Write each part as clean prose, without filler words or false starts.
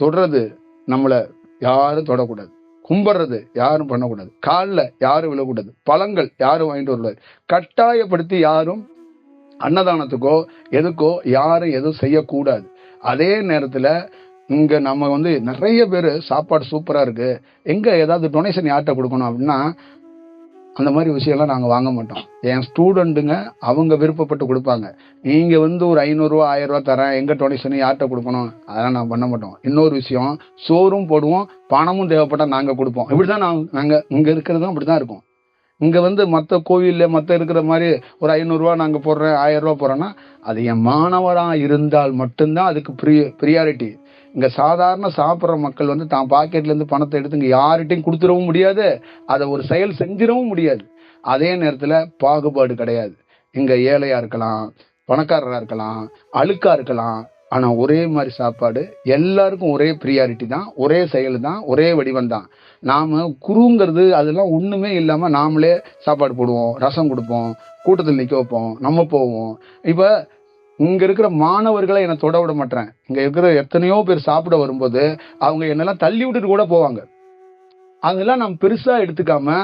தொடுறது நம்மளை யாரும் தொடக்கூடாது, கும்பிடுறது யாரும் பண்ணக்கூடாது, காலில் யாரும் விழக்கூடாது, பழங்கள் யாரும் வாங்கிட்டு வரக்கூடாது, கட்டாயப்படுத்தி யாரும் அன்னதானத்துக்கோ எதுக்கோ யாரும் எதுவும் செய்யக்கூடாது. அதே நேரத்தில் இங்கே நம்ம நிறைய பேர் சாப்பாடு சூப்பராக இருக்குது, எங்கே ஏதாவது டொனேஷன் யார்கிட்ட கொடுக்கணும் அப்படின்னா அந்த மாதிரி விஷயம்லாம் நாங்கள் வாங்க மாட்டோம். என் ஸ்டூடெண்ட்டுங்க அவங்க விருப்பப்பட்டு கொடுப்பாங்க. நீங்கள் ஒரு 500 ரூபா 1000 ரூபா தரேன், எங்கள் டொனேஷனு யார்கிட்ட கொடுக்கணும், அதெல்லாம் நான் பண்ண மாட்டோம். இன்னொரு விஷயம், சோறும் போடுவோம், பணமும் தேவைப்பட்டால் நாங்கள் கொடுப்போம். இப்படி தான் நாங்கள் இங்கே இருக்கிறதும் அப்படி தான் இருக்கும். இங்கே மற்ற கோவிலில் மற்ற இருக்கிற மாதிரி ஒரு 500 ரூபா நாங்கள் போடுறேன், 1000 ரூபா போடுறேன்னா அது என் மாணவராக இருந்தால் மட்டும்தான் அதுக்கு ப்ரியாரிட்டி. இங்கே சாதாரண சாப்பிட்ற மக்கள் தான் பாக்கெட்லேருந்து பணத்தை எடுத்து இங்கே யார்கிட்டையும் கொடுத்துடவும் முடியாது, அதை ஒரு செயல் செஞ்சிடவும் முடியாது. அதே நேரத்தில் பாகுபாடு கிடையாது. இங்கே ஏழையாக இருக்கலாம், பணக்காரராக இருக்கலாம், அழுக்காக இருக்கலாம், ஆனால் ஒரே மாதிரி சாப்பாடு, எல்லாருக்கும் ஒரே ப்ரியாரிட்டி தான், ஒரே செயல் தான், ஒரே வடிவம் தான். நாம் குருங்கிறது அதெல்லாம் ஒன்றுமே இல்லாமல் நாமளே சாப்பாடு போடுவோம், ரசம் கொடுப்போம், கூட்டத்தில் நிற்க வைப்போம், நம்ம போவோம். இப்போ இங்கே இருக்கிற மாணவர்களை என்னை தொட விட மாட்டேன். இங்கே இருக்கிற எத்தனையோ பேர் சாப்பிட வரும்போது அவங்க என்னெல்லாம் தள்ளி விட்டுட்டு கூட போவாங்க. அதெல்லாம் நம்ம பெருசாக எடுத்துக்காம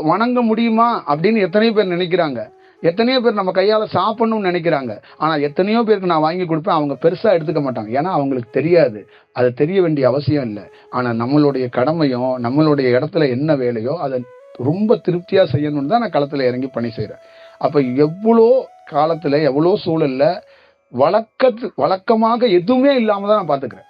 வணங்க முடியுமா அப்படின்னு எத்தனையோ பேர் நினைக்கிறாங்க. எத்தனையோ பேர் நம்ம கையால் சாப்பிடணும்னு நினைக்கிறாங்க. ஆனால் எத்தனையோ பேருக்கு நான் வாங்கி கொடுப்பேன், அவங்க பெருசாக எடுத்துக்க மாட்டாங்க. ஏன்னா அவங்களுக்கு தெரியாது, அது தெரிய வேண்டிய அவசியம் இல்லை. ஆனால் நம்மளுடைய கடமையும் நம்மளுடைய இடத்துல என்ன வேலையோ அதை ரொம்ப திருப்தியாக செய்யணும்னு தான் நான் களத்தில் இறங்கி பணி செய்கிறேன். அப்போ எவ்வளோ காலத்தில் எவ்வளோ சூழலில் வழக்கமாக எதுவுமே இல்லாமல் தான் நான் பார்த்துக்கிறேன்.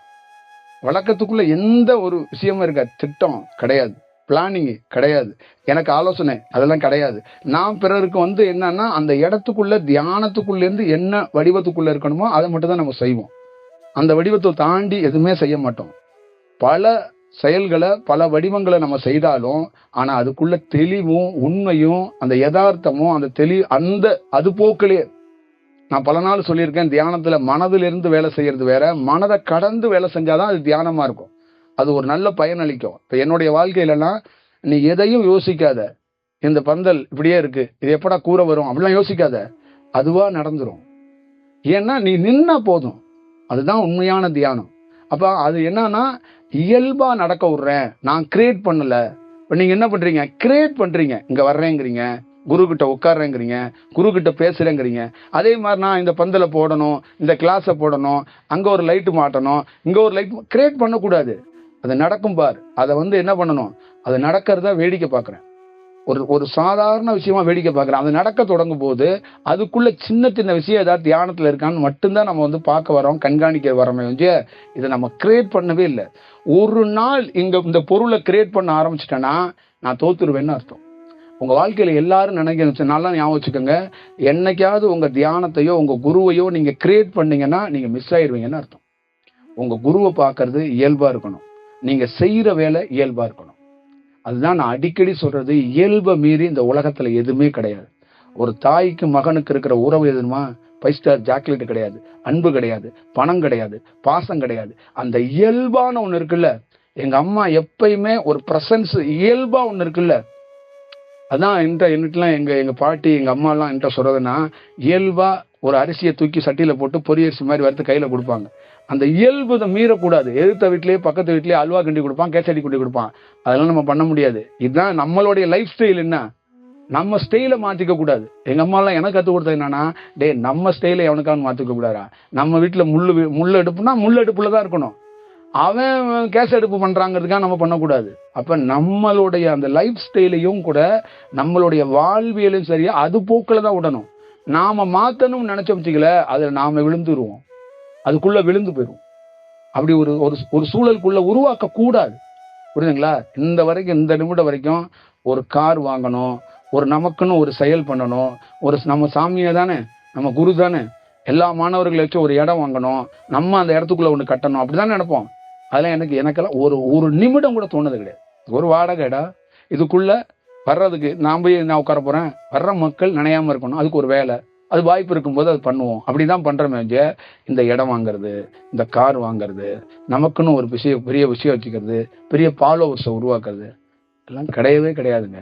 வழக்கத்துக்குள்ளே எந்த ஒரு விஷயமும் இருக்க, திட்டம் கிடையாது, பிளானிங் கிடையாது, எனக்கு ஆலோசனை அதெல்லாம் கிடையாது. நான் பிறருக்கு என்னன்னா அந்த இடத்துக்குள்ள தியானத்துக்குள்ளேருந்து என்ன வடிவத்துக்குள்ளே இருக்கணுமோ அதை மட்டும் தான் நம்ம செய்வோம். அந்த வடிவத்தை தாண்டி எதுவுமே செய்ய மாட்டோம். பல செயல்களை பல வடிவங்களை நம்ம செய்தாலும் ஆனால் அதுக்குள்ள தெளிவும் உண்மையும் அந்த யதார்த்தமும் அந்த அது போக்கிலே நான் பல நாள் சொல்லியிருக்கேன். தியானத்தில் மனதிலிருந்து வேலை செய்யறது வேற, மனதை கடந்து வேலை செஞ்சாதான் அது தியானமாக இருக்கும், அது ஒரு நல்ல பயனளிக்கும். இப்போ என்னுடைய வாழ்க்கையிலலாம் நீ எதையும் யோசிக்காத, இந்த பந்தல் இப்படியே இருக்கு, இது எப்படா கூரை வரும் அப்படிலாம் யோசிக்காத, அதுவா நடந்துரும். ஏன்னா நீ நின்னா போதும், அதுதான் உண்மையான தியானம். அப்போ அது என்னன்னா இயல்பா நடக்க விடுறேன், நான் கிரியேட் பண்ணல. இப்போ நீங்க என்ன பண்றீங்க, கிரியேட் பண்றீங்க. இங்க வர்றேங்கிறீங்க, குரு கிட்ட உட்கார்றேங்கிறீங்க, குரு கிட்ட பேசுறேங்கிறீங்க. அதே மாதிரி நான் இந்த பந்தலை போடணும், இந்த கிளாஸை போடணும், அங்க ஒரு லைட்டு மாட்டணும், இங்க ஒரு லைட் கிரியேட் பண்ணக்கூடாது. அது நடக்கும் பார். அதை என்ன பண்ணணும், அது நடக்கிறத வேடிக்கை பார்க்குறேன். ஒரு சாதாரண விஷயமா வேடிக்கை பார்க்குறேன். அது நடக்க தொடங்கும் போது அதுக்குள்ள சின்ன சின்ன விஷயம் ஏதாவது தியானத்தில் இருக்கான்னு மட்டும்தான் நம்ம பார்க்க வரோம், கண்காணிக்க வரோமே. இதை நம்ம கிரியேட் பண்ணவே இல்லை. ஒரு நாள் இந்த பொருளை கிரியேட் பண்ண ஆரம்பிச்சிட்டேன்னா நான் தோத்துருவேன்னு அர்த்தம். உங்க வாழ்க்கையில எல்லாரும் நினைக்க நல்லா ஞாபகம் வச்சுக்கோங்க, என்னைக்காவது உங்க தியானத்தையோ உங்க குருவையோ நீங்க கிரியேட் பண்ணீங்கன்னா நீங்க மிஸ் ஆயிடுவீங்கன்னு அர்த்தம். உங்க குருவை பார்க்கறது இயல்பா இருக்கணும், நீங்க செய்யற வேலை இயல்பா இருக்கணும். அதுதான் நான் அடிக்கடி சொல்றது, இயல்பை மீறி இந்த உலகத்துல எதுவுமே கிடையாது. ஒரு தாய்க்கு மகனுக்கு இருக்கிற உறவு எதுமா, 5 ஸ்டார் சாக்லேட் கிடையாது, அன்பு கிடையாது, பணம் கிடையாது, பாசம் கிடையாது. அந்த இயல்பான ஒண்ணு இருக்குல்ல, எங்க அம்மா எப்பயுமே ஒரு பிரசன்ஸ் இயல்பா ஒண்ணு இருக்குல்ல, அதான் என்கிட்டலாம் எங்க பாட்டி எங்க அம்மா எல்லாம் என்கிட்ட சொல்றதுன்னா, இயல்பா ஒரு அரிசியை தூக்கி சட்டியில போட்டு பொரியரிசி மாதிரி வறுத்து கையில கொடுப்பாங்க. அந்த இயல்பு மீறக்கூடாது. எதிர்த்த வீட்லயே பக்கத்து வீட்லயே அல்வா கிண்டி கொடுப்பான், கேசரி கிண்டி கொடுப்பான். அதெல்லாம் நம்ம பண்ண முடியாது. இதுதான் நம்மளுடைய லைஃப் ஸ்டைல். என்ன, நம்ம ஸ்டைலை மாத்திக்க கூடாது. எங்க அம்மா எல்லாம் எனக்கு கற்றுக் கொடுத்தது என்னன்னா, நம்ம ஸ்டைலை எவனுக்கான்னு மாத்திக்க கூடாதா. நம்ம வீட்டுல முள்ளு அடுப்புனா முள்ளு அடுப்புல தான் இருக்கணும். அவன் கேஸ் அடுப்பு பண்றாங்கிறதுக்காக நம்ம பண்ணக்கூடாது. அப்ப நம்மளுடைய அந்த லைஃப் ஸ்டைலையும் கூட நம்மளுடைய வாழ்வியலும் சரியா அது போக்கில தான் விடணும். நாம மாத்தணும்னு நினைச்சோம்ல, அதுல நாம விழுந்துருவோம், அதுக்குள்ள விழுந்து போயிடும். அப்படி ஒரு சூழலுக்குள்ள உருவாக்க கூடாது. புரியுதுங்களா? இந்த நிமிடம் வரைக்கும் ஒரு கார் வாங்கணும், நமக்குன்னு ஒரு செயல் பண்ணணும், நம்ம சாமியை தானே, நம்ம குரு தானே, எல்லா மாணவர்களை வச்சு ஒரு இடம் வாங்கணும், நம்ம அந்த இடத்துக்குள்ள ஒன்று கட்டணும், அப்படிதான் நினைப்போம். அதெல்லாம் எனக்கெல்லாம் ஒரு நிமிடம் கூட தோணுது கிடையாது. ஒரு வாடகை இடம் இதுக்குள்ள வர்றதுக்கு நான் உட்கார போறேன், வர்ற மக்கள் நினையாம இருக்கணும், அதுக்கு ஒரு வேலை, அது வாய்ப்பு இருக்கும்போது அது பண்ணுவோம். அப்படிதான் பண்றோமே. இந்த இடம் வாங்குறது, இந்த கார் வாங்குறது, நமக்குன்னு ஒரு பெரிய விஷயம் வச்சுக்கிறது, பெரிய ஃபாலோவர்ஸை உருவாக்குறது எல்லாம் கிடையவே கிடையாதுங்க.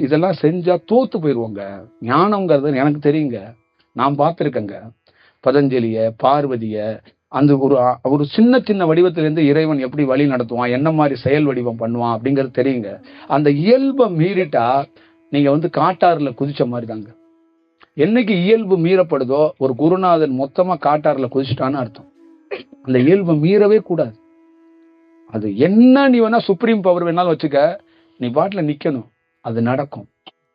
இதெல்லாம் செஞ்சா தோத்து போயிடுவோங்க. ஞானம்ங்கிறது எனக்கு தெரியுங்க, நான் பார்த்துருக்கேங்க. பதஞ்சலிய, பார்வதிய, அந்த ஒரு சின்ன சின்ன வடிவத்திலிருந்து இறைவன் எப்படி வழி நடத்துவான், என்ன மாதிரி செயல் வடிவம் பண்ணுவான் அப்படிங்கிறது தெரியுங்க. அந்த இயல்பை மீறிட்டா நீங்க வந்து காட்டாறுல குதிச்ச மாதிரி தாங்க. என்னைக்கு இயல்பு மீறப்படுதோ ஒரு குருநாதன் மொத்தமா காட்டாறுல குதிச்சுட்டான்னு அர்த்தம். அந்த இயல்பை மீறவே கூடாது. அது என்ன நீ வேணா சுப்ரீம் பவர் வேணாலும் வச்சுக்க, நீ பாட்டுல நிக்கணும், அது நடக்கும்.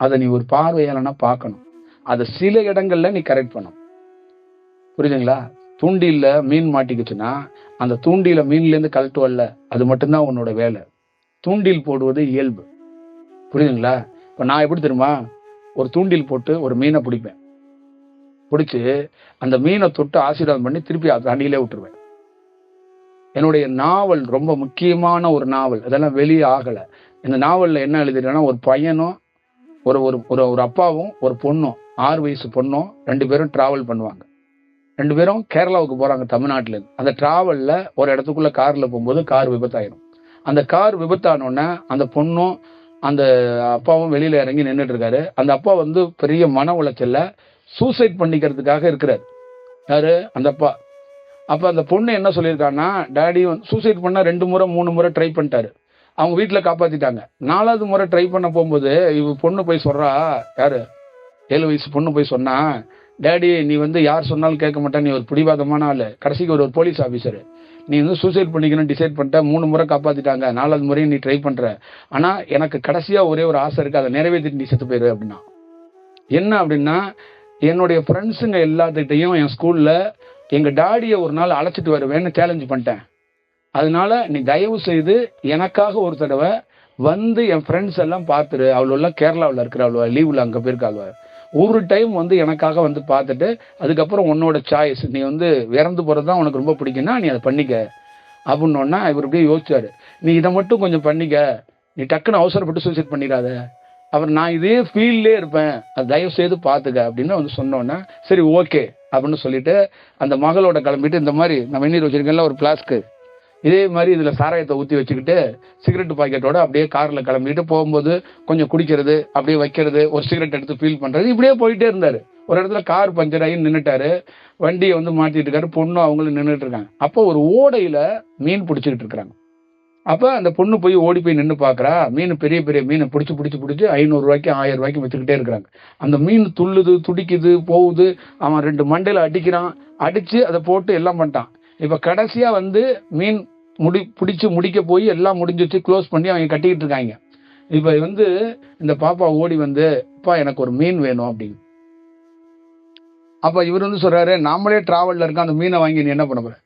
அதை நீ ஒரு பார்வையாளனா பார்க்கணும். அதை சில இடங்கள்ல நீ கரெக்ட் பண்ணும். புரியுதுங்களா? தூண்டில மீன் மாட்டிக்கிச்சுன்னா அந்த தூண்டில மீன்ல இருந்து கழட்டுவல்ல, அது மட்டும்தான் உன்னோட வேலை. தூண்டில் போடுவது இயல்பு. புரியுதுங்களா? இப்ப நான் எப்படி தெரியுமா, ஒரு தூண்டில் போட்டு ஒரு மீனை பிடிப்பேன். பிடிச்சு அந்த மீனை தொட்டு ஆசீர்வாதம் பண்ணி திருப்பி தண்ணியிலே விட்டுருவேன். என்னுடைய நாவல் ரொம்ப முக்கியமான ஒரு நாவல், அதெல்லாம் வெளியே ஆகல. இந்த நாவல்ல என்ன எழுதிருக்கேன்னா, ஒரு பையனும் ஒரு ஒரு ஒரு அப்பாவும் ஒரு பொண்ணும், 6 வயசு பொண்ணும் 2 பேரும் டிராவல் பண்ணுவாங்க. 2 பேரும் கேரளாவுக்கு போறாங்க தமிழ்நாட்டுல இருந்து. அந்த டிராவல்ல ஒரு இடத்துக்குள்ள கார்ல போகும்போது கார் விபத்தாயிரும். அந்த கார் விபத்தானோடனே அந்த பொண்ணும் அந்த அப்பாவும் வெளியில இறங்கி நின்றுட்டு இருக்காரு. அந்த அப்பா வந்து பெரிய மன உளைச்சல்ல சூசைட் பண்ணிக்கிறதுக்காக இருக்கிறார். யாரு? அந்த அப்பா. அப்ப அந்த பொண்ணு என்ன சொல்லியிருக்காங்கன்னா, டாடி வந்து சூசைட் பண்ண 2 முறை 3 முறை ட்ரை பண்ணிட்டாரு. அவங்க வீட்டுல காப்பாத்திட்டாங்க. 4வது முறை ட்ரை பண்ண போகும்போது இவ பொண்ணு போய் சொல்றா, யாரு 7 வயசு பொண்ணு போய் சொன்னா, டேடி நீ வந்து யார் சொன்னாலும் கேட்க மாட்டா, நீ ஒரு பிடிவாதமான ஆளு, கடைசிக்கு ஒரு போலீஸ் ஆபீசர், நீ வந்து சூசைட் பண்ணிக்கணும்னு டிசைட் பண்ணிட்ட, 3 முறை காப்பாத்திட்டாங்க, 4வது முறையும் நீ ட்ரை பண்ற, ஆனா எனக்கு கடைசியா ஒரே ஒரு ஆசை இருக்கு, அதை நிறைவேற்றிட்டு நீ செத்து போயிரு அப்படின்னா. என்ன அப்படின்னா, என்னுடைய ஃப்ரெண்ட்ஸுங்க எல்லாத்துக்கிட்டையும் என் ஸ்கூல்ல எங்க டாடியை ஒரு நாள் அழைச்சிட்டு வருவேன்னு சேலஞ்ச் பண்ணிட்டேன். அதனால நீ தயவு செய்து எனக்காக ஒரு தடவை வந்து என் ஃப்ரெண்ட்ஸ் எல்லாம் பார்த்துரு, அவ்வளோ கேரளாவில் இருக்கிற அவ்வளோ லீவில் அங்கே போயிருக்காள், ஒரு டைம் வந்து எனக்காக வந்து பார்த்துட்டு அதுக்கப்புறம் உன்னோட சாய்ஸ், நீ வந்து இறந்து போகிறது தான் உனக்கு ரொம்ப பிடிக்குன்னா நீ அதை பண்ணிக்க அப்படின்னோன்னா இவர் இப்படியே யோசிச்சாரு. நீ இதை மட்டும் கொஞ்சம் பண்ணிக்க, நீ டக்குன்னு அவசரப்பட்டு சூசைட் பண்ணிடாத, அப்புறம் நான் இதே ஃபீல்ட்லே இருப்பேன், அது தயவு செய்து பார்த்துக்க அப்படின்னு வந்து சொன்னோன்னா சரி ஓகே அப்படின்னு சொல்லிட்டு அந்த மகளோட கிளம்பிட்டு, இந்த மாதிரி நான் வெந்நீர் வச்சிருக்கேன்ல ஒரு பிளாஸ்க்கு, இதே மாதிரி இதில் சாராயத்தை ஊற்றி வச்சுக்கிட்டு சிகரெட் பாக்கெட்டோட அப்படியே காரில் கிளம்பிட்டு போகும்போது கொஞ்சம் குடிக்கிறது, அப்படியே வைக்கிறது, ஒரு சிகரெட் எடுத்து ஃபீல் பண்ணுறது, இப்படியே போயிட்டே இருந்தார். ஒரு இடத்துல கார் பஞ்சர் ஆகி நின்றுட்டாரு, வண்டியை வந்து மாட்டிட்டு இருக்காரு, பொண்ணும் அவங்களும் நின்றுட்டு இருக்காங்க. அப்போ ஒரு ஓடையில் மீன் பிடிச்சிக்கிட்டு இருக்கிறாங்க. அப்போ அந்த பொண்ணு போய் ஓடி போய் நின்று பார்க்குறா, மீன் பெரிய பெரிய மீனை பிடிச்சி 500 ரூபாய்க்கு 1000 ரூபாய்க்கு வச்சுக்கிட்டே இருக்கிறாங்க. அந்த மீன் துள்ளுது, துடிக்குது, போகுது, அவன் 2 மண்டையில் அடிக்கிறான், அடித்து அதை போட்டு எல்லாம் பண்ணிட்டான். இப்போ கடைசியாக வந்து மீன் பிடிச்சி முடிக்க போய் எல்லாம் முடிஞ்சிச்சு, க்ளோஸ் பண்ணி அவங்க கட்டிக்கிட்டு இருக்காங்க. இப்போ வந்து இந்த பாப்பா ஓடி வந்து, அப்பா எனக்கு ஒரு மீன் வேணும் அப்படின்னு. அப்போ இவர் வந்து சொல்கிறாரு, நாமளே ட்ராவலில் இருக்க, அந்த மீனை வாங்கி நீ என்ன பண்ண போற,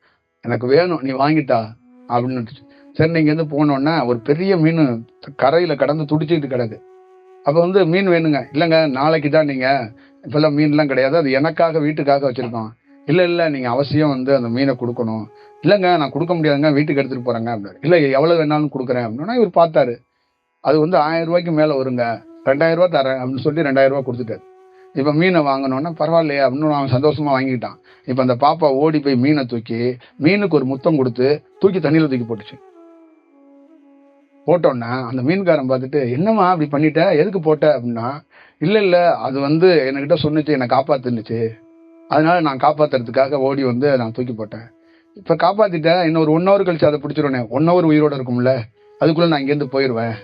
எனக்கு வேணும் நீ வாங்கிட்டா அப்படின்னு. சரி நீங்கள் போனோன்னா ஒரு பெரிய மீன் கரையில் கடந்து துடிச்சிக்கிட்டு கிடக்கு. அப்போ வந்து மீன் வேணுங்க, இல்லைங்க நாளைக்கு தான், நீங்கள் இப்போல்லாம் மீன்லாம் கிடையாது, அது எனக்காக வீட்டுக்காக வச்சுருக்கோம். இல்லை நீங்கள் அவசியம் வந்து அந்த மீனை கொடுக்கணும். இல்லைங்க நான் கொடுக்க முடியாதுங்க, வீட்டுக்கு எடுத்துகிட்டு போகிறேங்க அப்படின்னாரு. இல்லை எவ்வளோ வேணாலும் கொடுக்குறேன் அப்படின்னா இவர் பார்த்தாரு, அது வந்து 1000 ரூபாய்க்கு மேலே வருங்க, 2000 ரூபா தரேன் அப்படின்னு சொல்லி 2000 ரூபா கொடுத்துட்டாரு. இப்போ மீனை வாங்கினோன்னா பரவாயில்லையே அப்படின்னு அவன் சந்தோஷமாக வாங்கிக்கிட்டான். இப்போ அந்த பாப்பா ஓடி போய் மீனை தூக்கி மீனுக்கு ஒரு முத்தம் கொடுத்து தூக்கி தண்ணியில் தூக்கி போட்டுச்சு. போட்டோன்னா அந்த மீன்காரன் பார்த்துட்டு, என்னம்மா அப்படி பண்ணிட்ட, எதுக்கு போட்ட அப்படின்னா, இல்லை அது வந்து என்கிட்ட சொன்னிச்சு, என்னை காப்பாத்துனுச்சு, அதனால நான் காப்பாத்துறதுக்காக ஓடி வந்து நான் தூக்கி போட்டேன். இப்போ காப்பாத்திட்டேன், இன்னொரு 1 hour கழிச்சு அதை பிடிச்சிருவேனே, 1 hour உயிரோட இருக்கும்ல, அதுக்குள்ள நான் இங்கேருந்து போயிடுவேன்.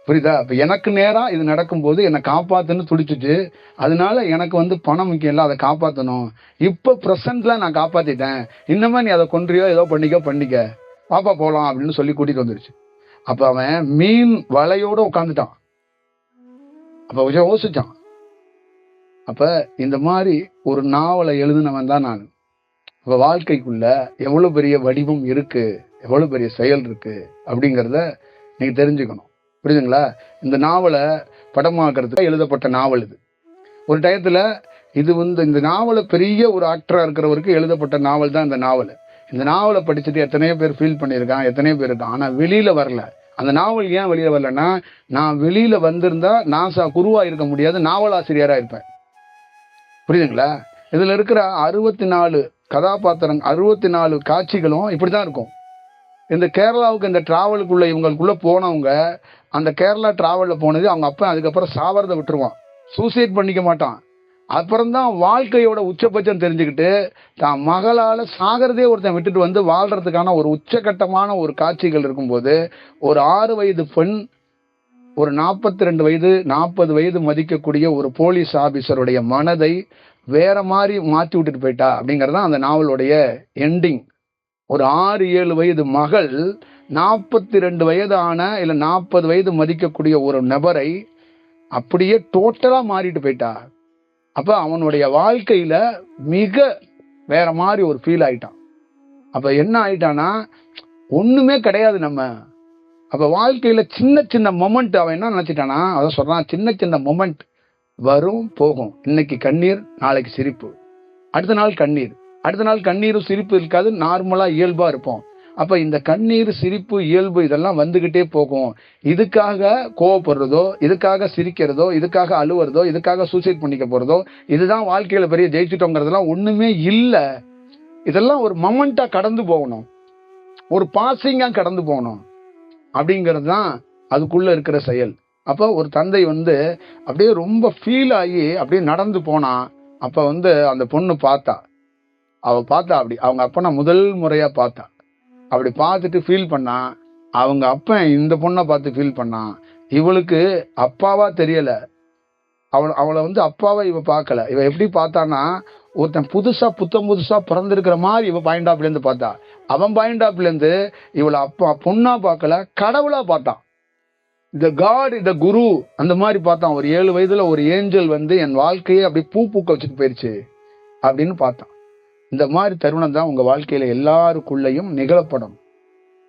புரியுதா? இப்போ எனக்கு நேரம் இது நடக்கும்போது என்னை காப்பாத்துன்னு துடிச்சிச்சு, அதனால எனக்கு வந்து பணம் முக்கியம் இல்லை, அதை காப்பாற்றணும். இப்போ ப்ரெசன்ட்ல நான் காப்பாத்திட்டேன், இன்னமே நீ அதை கொன்றியோ ஏதோ பண்ணிக்க பாப்பா போகலாம் அப்படின்னு சொல்லி கூட்டிட்டு வந்துருச்சு. அப்போ அவன் மீன் வலையோட உட்காந்துட்டான். அப்போ கொஞ்சம் யோசிச்சான். அப்ப இந்த மாதிரி ஒரு நாவலை எழுதினவன் தான் நான். இப்போ வாழ்க்கைக்குள்ள எவ்வளவு பெரிய வடிவம் இருக்கு, எவ்வளவு பெரிய செயல் இருக்கு அப்படிங்கிறத நீங்க தெரிஞ்சுக்கணும். புரியுதுங்களா? இந்த நாவலை படமாக்குறதுக்கு எழுதப்பட்ட நாவல் இது. ஒரு டயத்துல இது வந்து இந்த நாவலை பெரிய ஒரு ஆக்டரா இருக்கிறவருக்கு எழுதப்பட்ட நாவல் தான் இந்த நாவல். இந்த நாவலை படிச்சுட்டு எத்தனையோ பேர் ஃபீல் பண்ணியிருக்கான், எத்தனையோ பேர் இருக்கான், ஆனா வெளியில வரல. அந்த நாவல் ஏன் வெளியில வரலன்னா, நான் வெளியில வந்திருந்தா நான் குருவா இருக்க முடியாது, நாவலாசிரியரா இருப்பேன். புரியுதுங்களா? இதுல இருக்கிற 64 கதாபாத்திரம், 64 காட்சிகளும் இப்படிதான் இருக்கும். இந்த கேரளாவுக்கு இந்த டிராவலுக்குள்ள இவங்களுக்குள்ள போனவங்க, அந்த கேரளா டிராவல்ல போனது அவங்க அப்பா அதுக்கப்புறம் சாவறதை விட்டுருவான், சூசைட் பண்ணிக்க மாட்டான். அப்புறம்தான் வாழ்க்கையோட உச்சபட்சம் தெரிஞ்சுக்கிட்டு தான் மகளால சாகிறதே ஒருத்தன் விட்டுட்டு வந்து வாழ்றதுக்கான ஒரு உச்சகட்டமான ஒரு காட்சிகள் இருக்கும்போது ஒரு 6 வயது பெண் ஒரு 42 வயது 40 வயது மதிக்கக்கூடிய ஒரு போலீஸ் ஆபீசருடைய மனதை வேற மாதிரி மாற்றி விட்டுட்டு போயிட்டா அப்படிங்கறதான் அந்த நாவலுடைய எண்டிங். ஒரு 6-7 வயது மகள் 42 வயதான இல்ல 40 வயது மதிக்கக்கூடிய ஒரு நபரை அப்படியே டோட்டலா மாறிட்டு போயிட்டா. அப்ப அவனுடைய வாழ்க்கையில மிக வேற மாதிரி ஒரு ஃபீல் ஆயிட்டான். அப்ப என்ன ஆயிட்டானா, ஒண்ணுமே கிடையாது நம்ம. அப்ப வாழ்க்கையில சின்ன சின்ன மொமெண்ட் அவன் என்ன நினைச்சிட்டானா, அதான் சொல்றான், சின்ன சின்ன மொமெண்ட் வரும் போகும். இன்னைக்கு கண்ணீர், நாளைக்கு சிரிப்பு, அடுத்த நாள் கண்ணீர், அடுத்த நாள் கண்ணீரும் சிரிப்பு இருக்காது, நார்மலா இயல்பா இருப்போம். அப்ப இந்த கண்ணீர், சிரிப்பு, இயல்பு இதெல்லாம் வந்துகிட்டே போகும். இதுக்காக கோவப்படுறதோ, இதுக்காக சிரிக்கிறதோ, இதுக்காக அழுவுறதோ, இதுக்காக சூசைட் பண்ணிக்க போறதோ, இதுதான் வாழ்க்கையில பெரிய ஜெயிச்சுட்டோங்கிறதெல்லாம் ஒண்ணுமே இல்ல. இதெல்லாம் ஒரு மொமெண்டா கடந்து போகணும், ஒரு பாசிங்கா கடந்து போகணும் அப்படிங்கிறது தான் அதுக்குள்ள இருக்கிற செயல். அப்ப ஒரு தந்தை வந்து அப்படியே ரொம்ப ஃபீல் ஆகி அப்படியே நடந்து போனா. அப்ப வந்து அந்த பொண்ணு பார்த்தா, அப்படி அவங்க அப்பனை முதல் முறையா பார்த்தா. அப்படி பார்த்துட்டு ஃபீல் பண்ணா. அவங்க அப்பன் இந்த பொண்ணை பார்த்து ஃபீல் பண்ணா. இவளுக்கு அப்பாவா தெரியல, அவளை வந்து அப்பாவா இவ பார்க்கல. இவ எப்படி பார்த்தானா, ஒருத்தன் புத்தம் புதுசா பிறந்திருக்கிற மாதிரி இவ பாயிண்ட் ஆப்ல இருந்து பார்த்தா. அவன் பாயிண்ட் ஆப்ல இருந்து இவளை அப்பா பொண்ணா பார்க்கல, கடவுளா பார்த்தான். இந்த காட், இந்த குரு அந்த மாதிரி பார்த்தான். ஒரு 7 வயதுல ஒரு ஏஞ்சல் வந்து என் வாழ்க்கையை அப்படி பூக்க வச்சுட்டு போயிருச்சு அப்படின்னு பார்த்தான். இந்த மாதிரி தருணம் தான் உங்க வாழ்க்கையில எல்லாருக்குள்ளயும் நிகழப்படும்.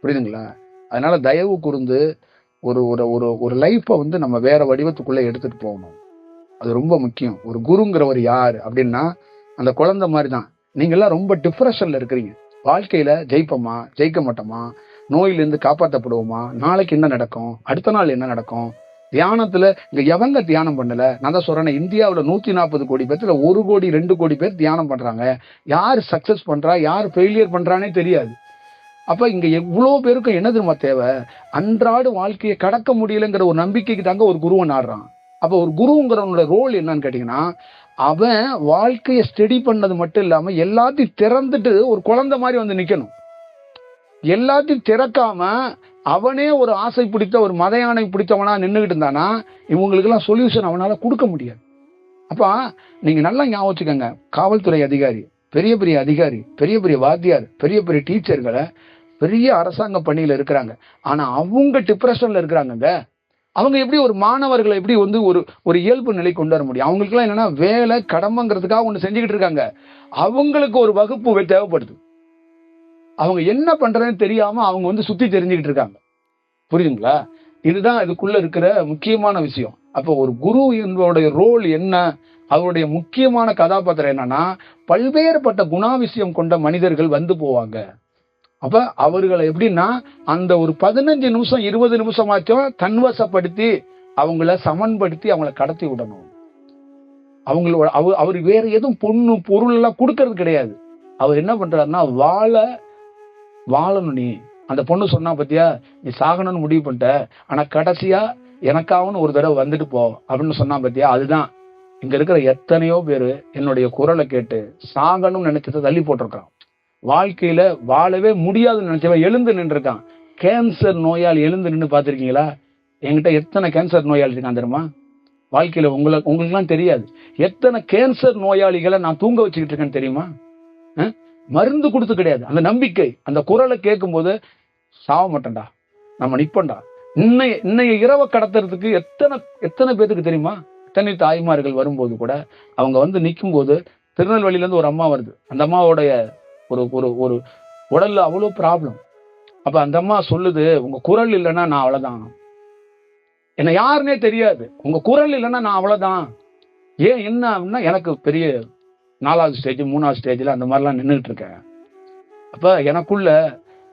புரியுதுங்களா? அதனால தயவு கூர்ந்து ஒரு ஒரு ஒரு லைஃப்பை வந்து நம்ம வேற வடிவத்துக்குள்ள எடுத்துட்டு போகணும். அது ரொம்ப முக்கியம். ஒரு குருங்கிறவர் யாரு அப்படின்னா அந்த குழந்தை மாதிரி தான். நீங்க எல்லாம் ரொம்ப டிப்ரெஷன்ல இருக்கிறீங்க. வாழ்க்கையில ஜெயிப்போமா, ஜெயிக்க மாட்டோமா, நோயிலிருந்து காப்பாற்றப்படுவோமா, நாளைக்கு என்ன நடக்கும், அடுத்த நாள் என்ன நடக்கும், தியானத்துல இங்க எவங்க தியானம் பண்ணல? நான் தான் சொல்றேன், இந்தியாவுல 140 கோடி பேர்த்துல 1 கோடி 2 கோடி பேர் தியானம் பண்றாங்க. யார் சக்சஸ் பண்றா, யார் ஃபெயிலியர் பண்றானே தெரியாது. அப்ப இங்க எவ்வளவு பேருக்கு என்ன தெரியுமா தேவை? அன்றாட வாழ்க்கையை கடக்க முடியலங்கிற ஒரு நம்பிக்கைக்கு தாங்க ஒரு குருவை நாடுறான். அப்ப ஒரு குருங்கிறவனோட ரோல் என்னன்னு கேட்டீங்கன்னா, அவன் வாழ்க்கையை ஸ்டடி பண்ணது மட்டும் இல்லாம எல்லாத்தையும் திறந்துட்டு ஒரு குழந்தை மாதிரி வந்து நிக்கணும். எல்லாத்தையும் திறக்காம அவனே ஒரு ஆசை பிடித்த ஒரு மத யானை பிடித்தவனா நின்றுகிட்டு இருந்தானா இவங்களுக்கு எல்லாம் சொல்யூஷன் அவனால கொடுக்க முடியாது. அப்ப நீங்க நல்லா ஞாபகம் வச்சுக்கோங்க, காவல்துறை அதிகாரி, பெரிய பெரிய அதிகாரி, பெரிய பெரிய வாத்தியார், பெரிய பெரிய டீச்சர்களை பெரிய அரசாங்க பணியில இருக்கிறாங்க. ஆனா அவங்க டிப்ரெஷன்ல இருக்கிறாங்க. அவங்க எப்படி ஒரு மாணவர்களை எப்படி வந்து ஒரு இயல்பு நிலை கொண்டு வர முடியும்? அவங்களுக்கு எல்லாம் என்னன்னா வேலை கடமைங்கிறதுக்காக ஒண்ணு செஞ்சுக்கிட்டு இருக்காங்க. அவங்களுக்கு ஒரு வகுப்பு தேவைப்படுது. அவங்க என்ன பண்றதுன்னு தெரியாம அவங்க வந்து சுத்தி தெரிஞ்சுக்கிட்டு இருக்காங்க. புரியுதுங்களா? இதுதான் இதுக்குள்ள இருக்கிற முக்கியமான விஷயம். அப்ப ஒரு குரு என்பவருடைய ரோல் என்ன, அவருடைய முக்கியமான கதாபாத்திரம் என்னன்னா, பல்வேறுபட்ட குணாதிசயம் கொண்ட மனிதர்கள் வந்து போவாங்க. அப்ப அவர்களை எப்படின்னா அந்த ஒரு 15 நிமிஷம் 20 நிமிஷமாச்சும் தன்வசப்படுத்தி அவங்கள சமன்படுத்தி அவங்கள கடத்தி விடணும். அவங்களோட அவர் வேற எதுவும் பொண்ணு பொருள் எல்லாம் கொடுக்கறது கிடையாது. அவர் என்ன பண்றாருன்னா வாழணும். நீ அந்த பொண்ணு சொன்னா பத்தியா, நீ சாகணும்னு முடிவு பண்ணிட்ட, ஆனா கடைசியா எனக்காவன்னு ஒரு தடவை வந்துட்டு போ அப்படின்னு சொன்னா பத்தியா. அதுதான் இங்க இருக்கிற எத்தனையோ பேரு என்னுடைய குரலை கேட்டு சாகணும்னு நினைச்சதை தள்ளி போட்டிருக்கான். வாழ்க்கையில வாழவே முடியாதுன்னு நினைச்சவன் எழுந்து நின்று இருக்கான். கேன்சர் நோயாளி எழுந்து நின்று பார்த்திருக்கீங்களா? என்கிட்ட எத்தனை கேன்சர் நோயாளி இருக்கான் தெரியுமா? வாழ்க்கையில உங்களுக்கு எல்லாம் தெரியாது. எத்தனை கேன்சர் நோயாளிகளை நான் தூங்க வச்சுக்கிட்டு இருக்கேன்னு தெரியுமா? மருந்து கொடுத்து கிடையாது. அந்த நம்பிக்கை, அந்த குரலை கேட்கும் போது சாவ மாட்டேன்டா, நம்ம நிப்பண்டா. இன்னைய இரவை கடத்துறதுக்கு எத்தனை பேருக்கு தெரியுமா? எத்தனை தாய்மார்கள் வரும்போது கூட அவங்க வந்து நிற்கும் போது, திருநெல்வேலியில இருந்து ஒரு அம்மா வருது. அந்த அம்மாவோடைய ஒரு உடல்ல அவ்வளவு ப்ராப்ளம். அப்ப அந்த அம்மா சொல்லுது, உங்க குரல் இல்லைன்னா நான் அவ்வளவுதான், என்ன யாருன்னே தெரியாது, உங்க குரல் இல்லைன்னா நான் அவ்வளவுதான். ஏன் என்ன அப்படின்னா, எனக்கு பெரிய 4வது ஸ்டேஜ் 3வது ஸ்டேஜ்ல அந்த மாதிரிலாம் நின்றுட்டு இருக்கேன். அப்ப எனக்குள்ள